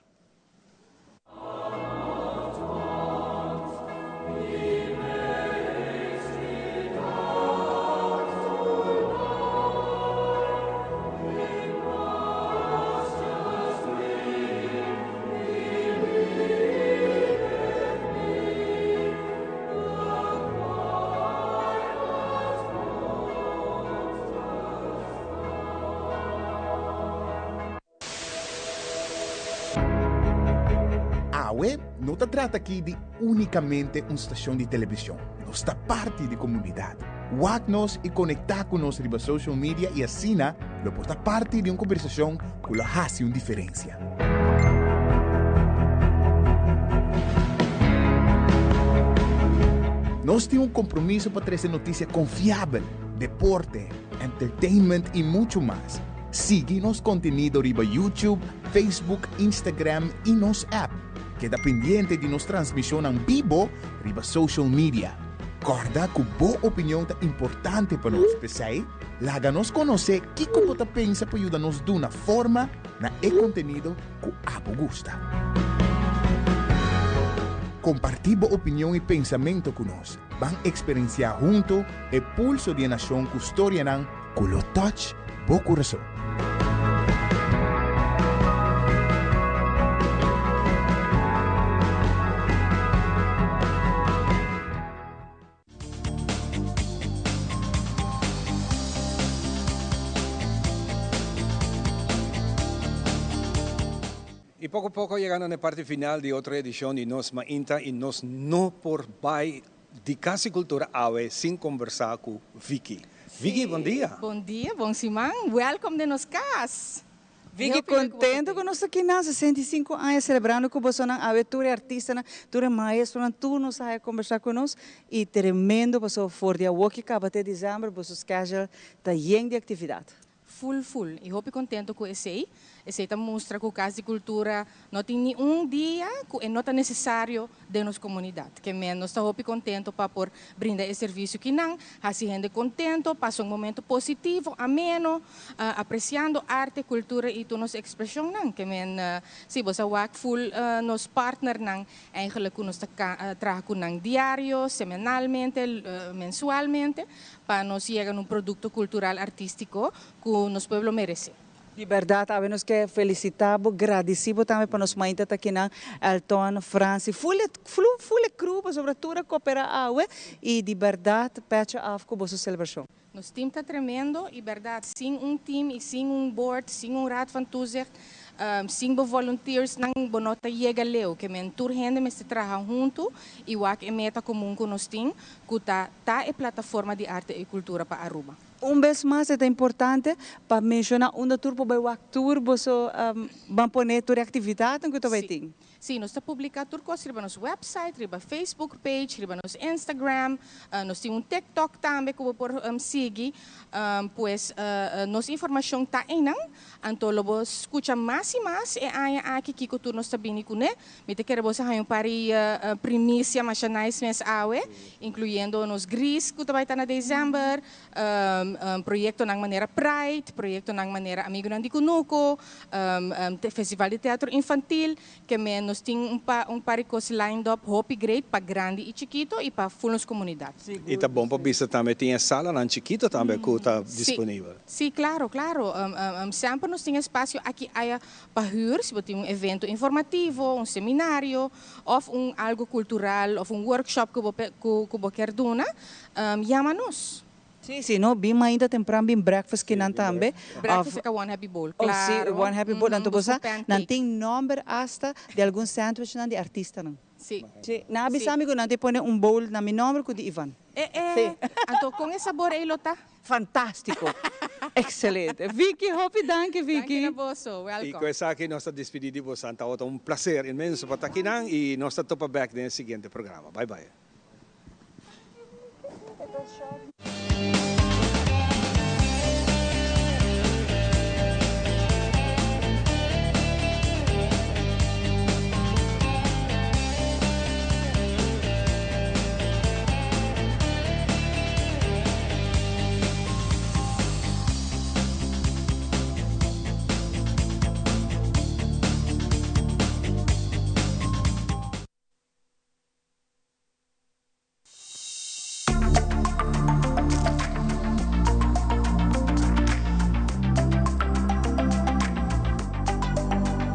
não se trata aqui de unicamente uma estação de televisão. Nós está parte da comunidade. Wak-nos e conectar com nós riba social media e assim, lo porta parte de uma conversação que faz uma diferença. Nós temos um compromisso para trazer notícia confiável, deporte, entertainment e muito mais. Siga nosso conteúdo riba YouTube, Facebook, Instagram e nosso app. Queda pendiente de nossa transmissão em vivo riba social media. Recorda que boa opinião é importante para nós, pessoal. Laga-nos conhecer o que você pensa para ajudar-nos de uma forma na conteúdo que abo gusta. Compartir boa opinião e pensamento conosco. Vamos experienciar junto o pulso de nação que história não, que lo touch, bo coração. Y poco a poco llegando a la parte final de otra edición de Nos Mainta y nos no por by de Casa y Cultura AWE sin conversar con Vicky. Vicky, bom dia. Bom dia, bom Simão. Welcome de nos cas. Vicky, contento que nós aqui na 65 anos celebrando com você na aventura artista, tu é maestro, tu nos vai conversar conosco e tremendo para for dia walk acaba até dezembro, para os schedule tá cheio de atividade. Full. E hope contento com esse aí. Esse aí mostra que o Casa de Cultura não tem nenhum dia que não é necessário de nossa comunidade. Que nós estamos contento para por brindar esse serviço que não, assim gente contento, passa um momento positivo, ameno, apreciando arte, cultura e toda nossa expressão não. Que se você work full nos partner não, eigenlijk nós trabalhamos com diário, semanalmente, mensualmente, para nós chegar a um produto cultural artístico que o nosso povo merece. De verdade, a nós que felicitamos, agradecemos também para nós mães aqui na Elton, França, full crew, sobretudo cooperar e de verdade, patch off com a celebração. Nosso time está tremendo e verdade, sem um time, sem um board, sem um raad van toezicht, sem volunteers, não bonota chega leu, que mentor gente me se trabalha junto e o que é meta comum com nós tem, que tá é plataforma de arte e cultura para Aruba. Vez mais é importante para mencionar onde tu pode o ator, você vai pôr tua atividade que tu vai ter. Sim, nós estamos publicando tudo coisa no nosso website, no Facebook page, no nosso Instagram, nós temos TikTok também que por seguir, pois nossa informação está aí não, então logo escuta mais e mais e aí aqui que tu nós está bem com né, me te quero você aí pari primícia machanais mês awe, incluindo nos gris que vai estar na dezembro, projeto na maneira Pride, projeto na maneira Amigo Nandi Kunuko, festival de teatro infantil que nós temos paricos lined up, hope great para grande e chiquito e para full comunidade. E tá bom para vista também tem sala na chiquito também que está disponível. Sim, claro. Sempre nós temos espaço aqui para huur, se tem evento informativo, seminário, ou algo cultural, ou workshop que você quer dar, chama-nos. Sim, não, bem ainda temprano, bem breakfast que não também. Breakfast é One Happy Bowl, claro. Sim, One Happy Bowl, então você não tem número hasta de algum sandwich de artista, não? Sim. Na abisami ko natin põe bowl na meu nome com de Ivan. Então com esse sabor aí, Lota? Fantástico. Excelente. Vicky, hope danke, Vicky. E com essa aqui nós estamos despedidos de você. Então, é um prazer imenso para estar aqui e nós estamos back no seguinte programa. Bye.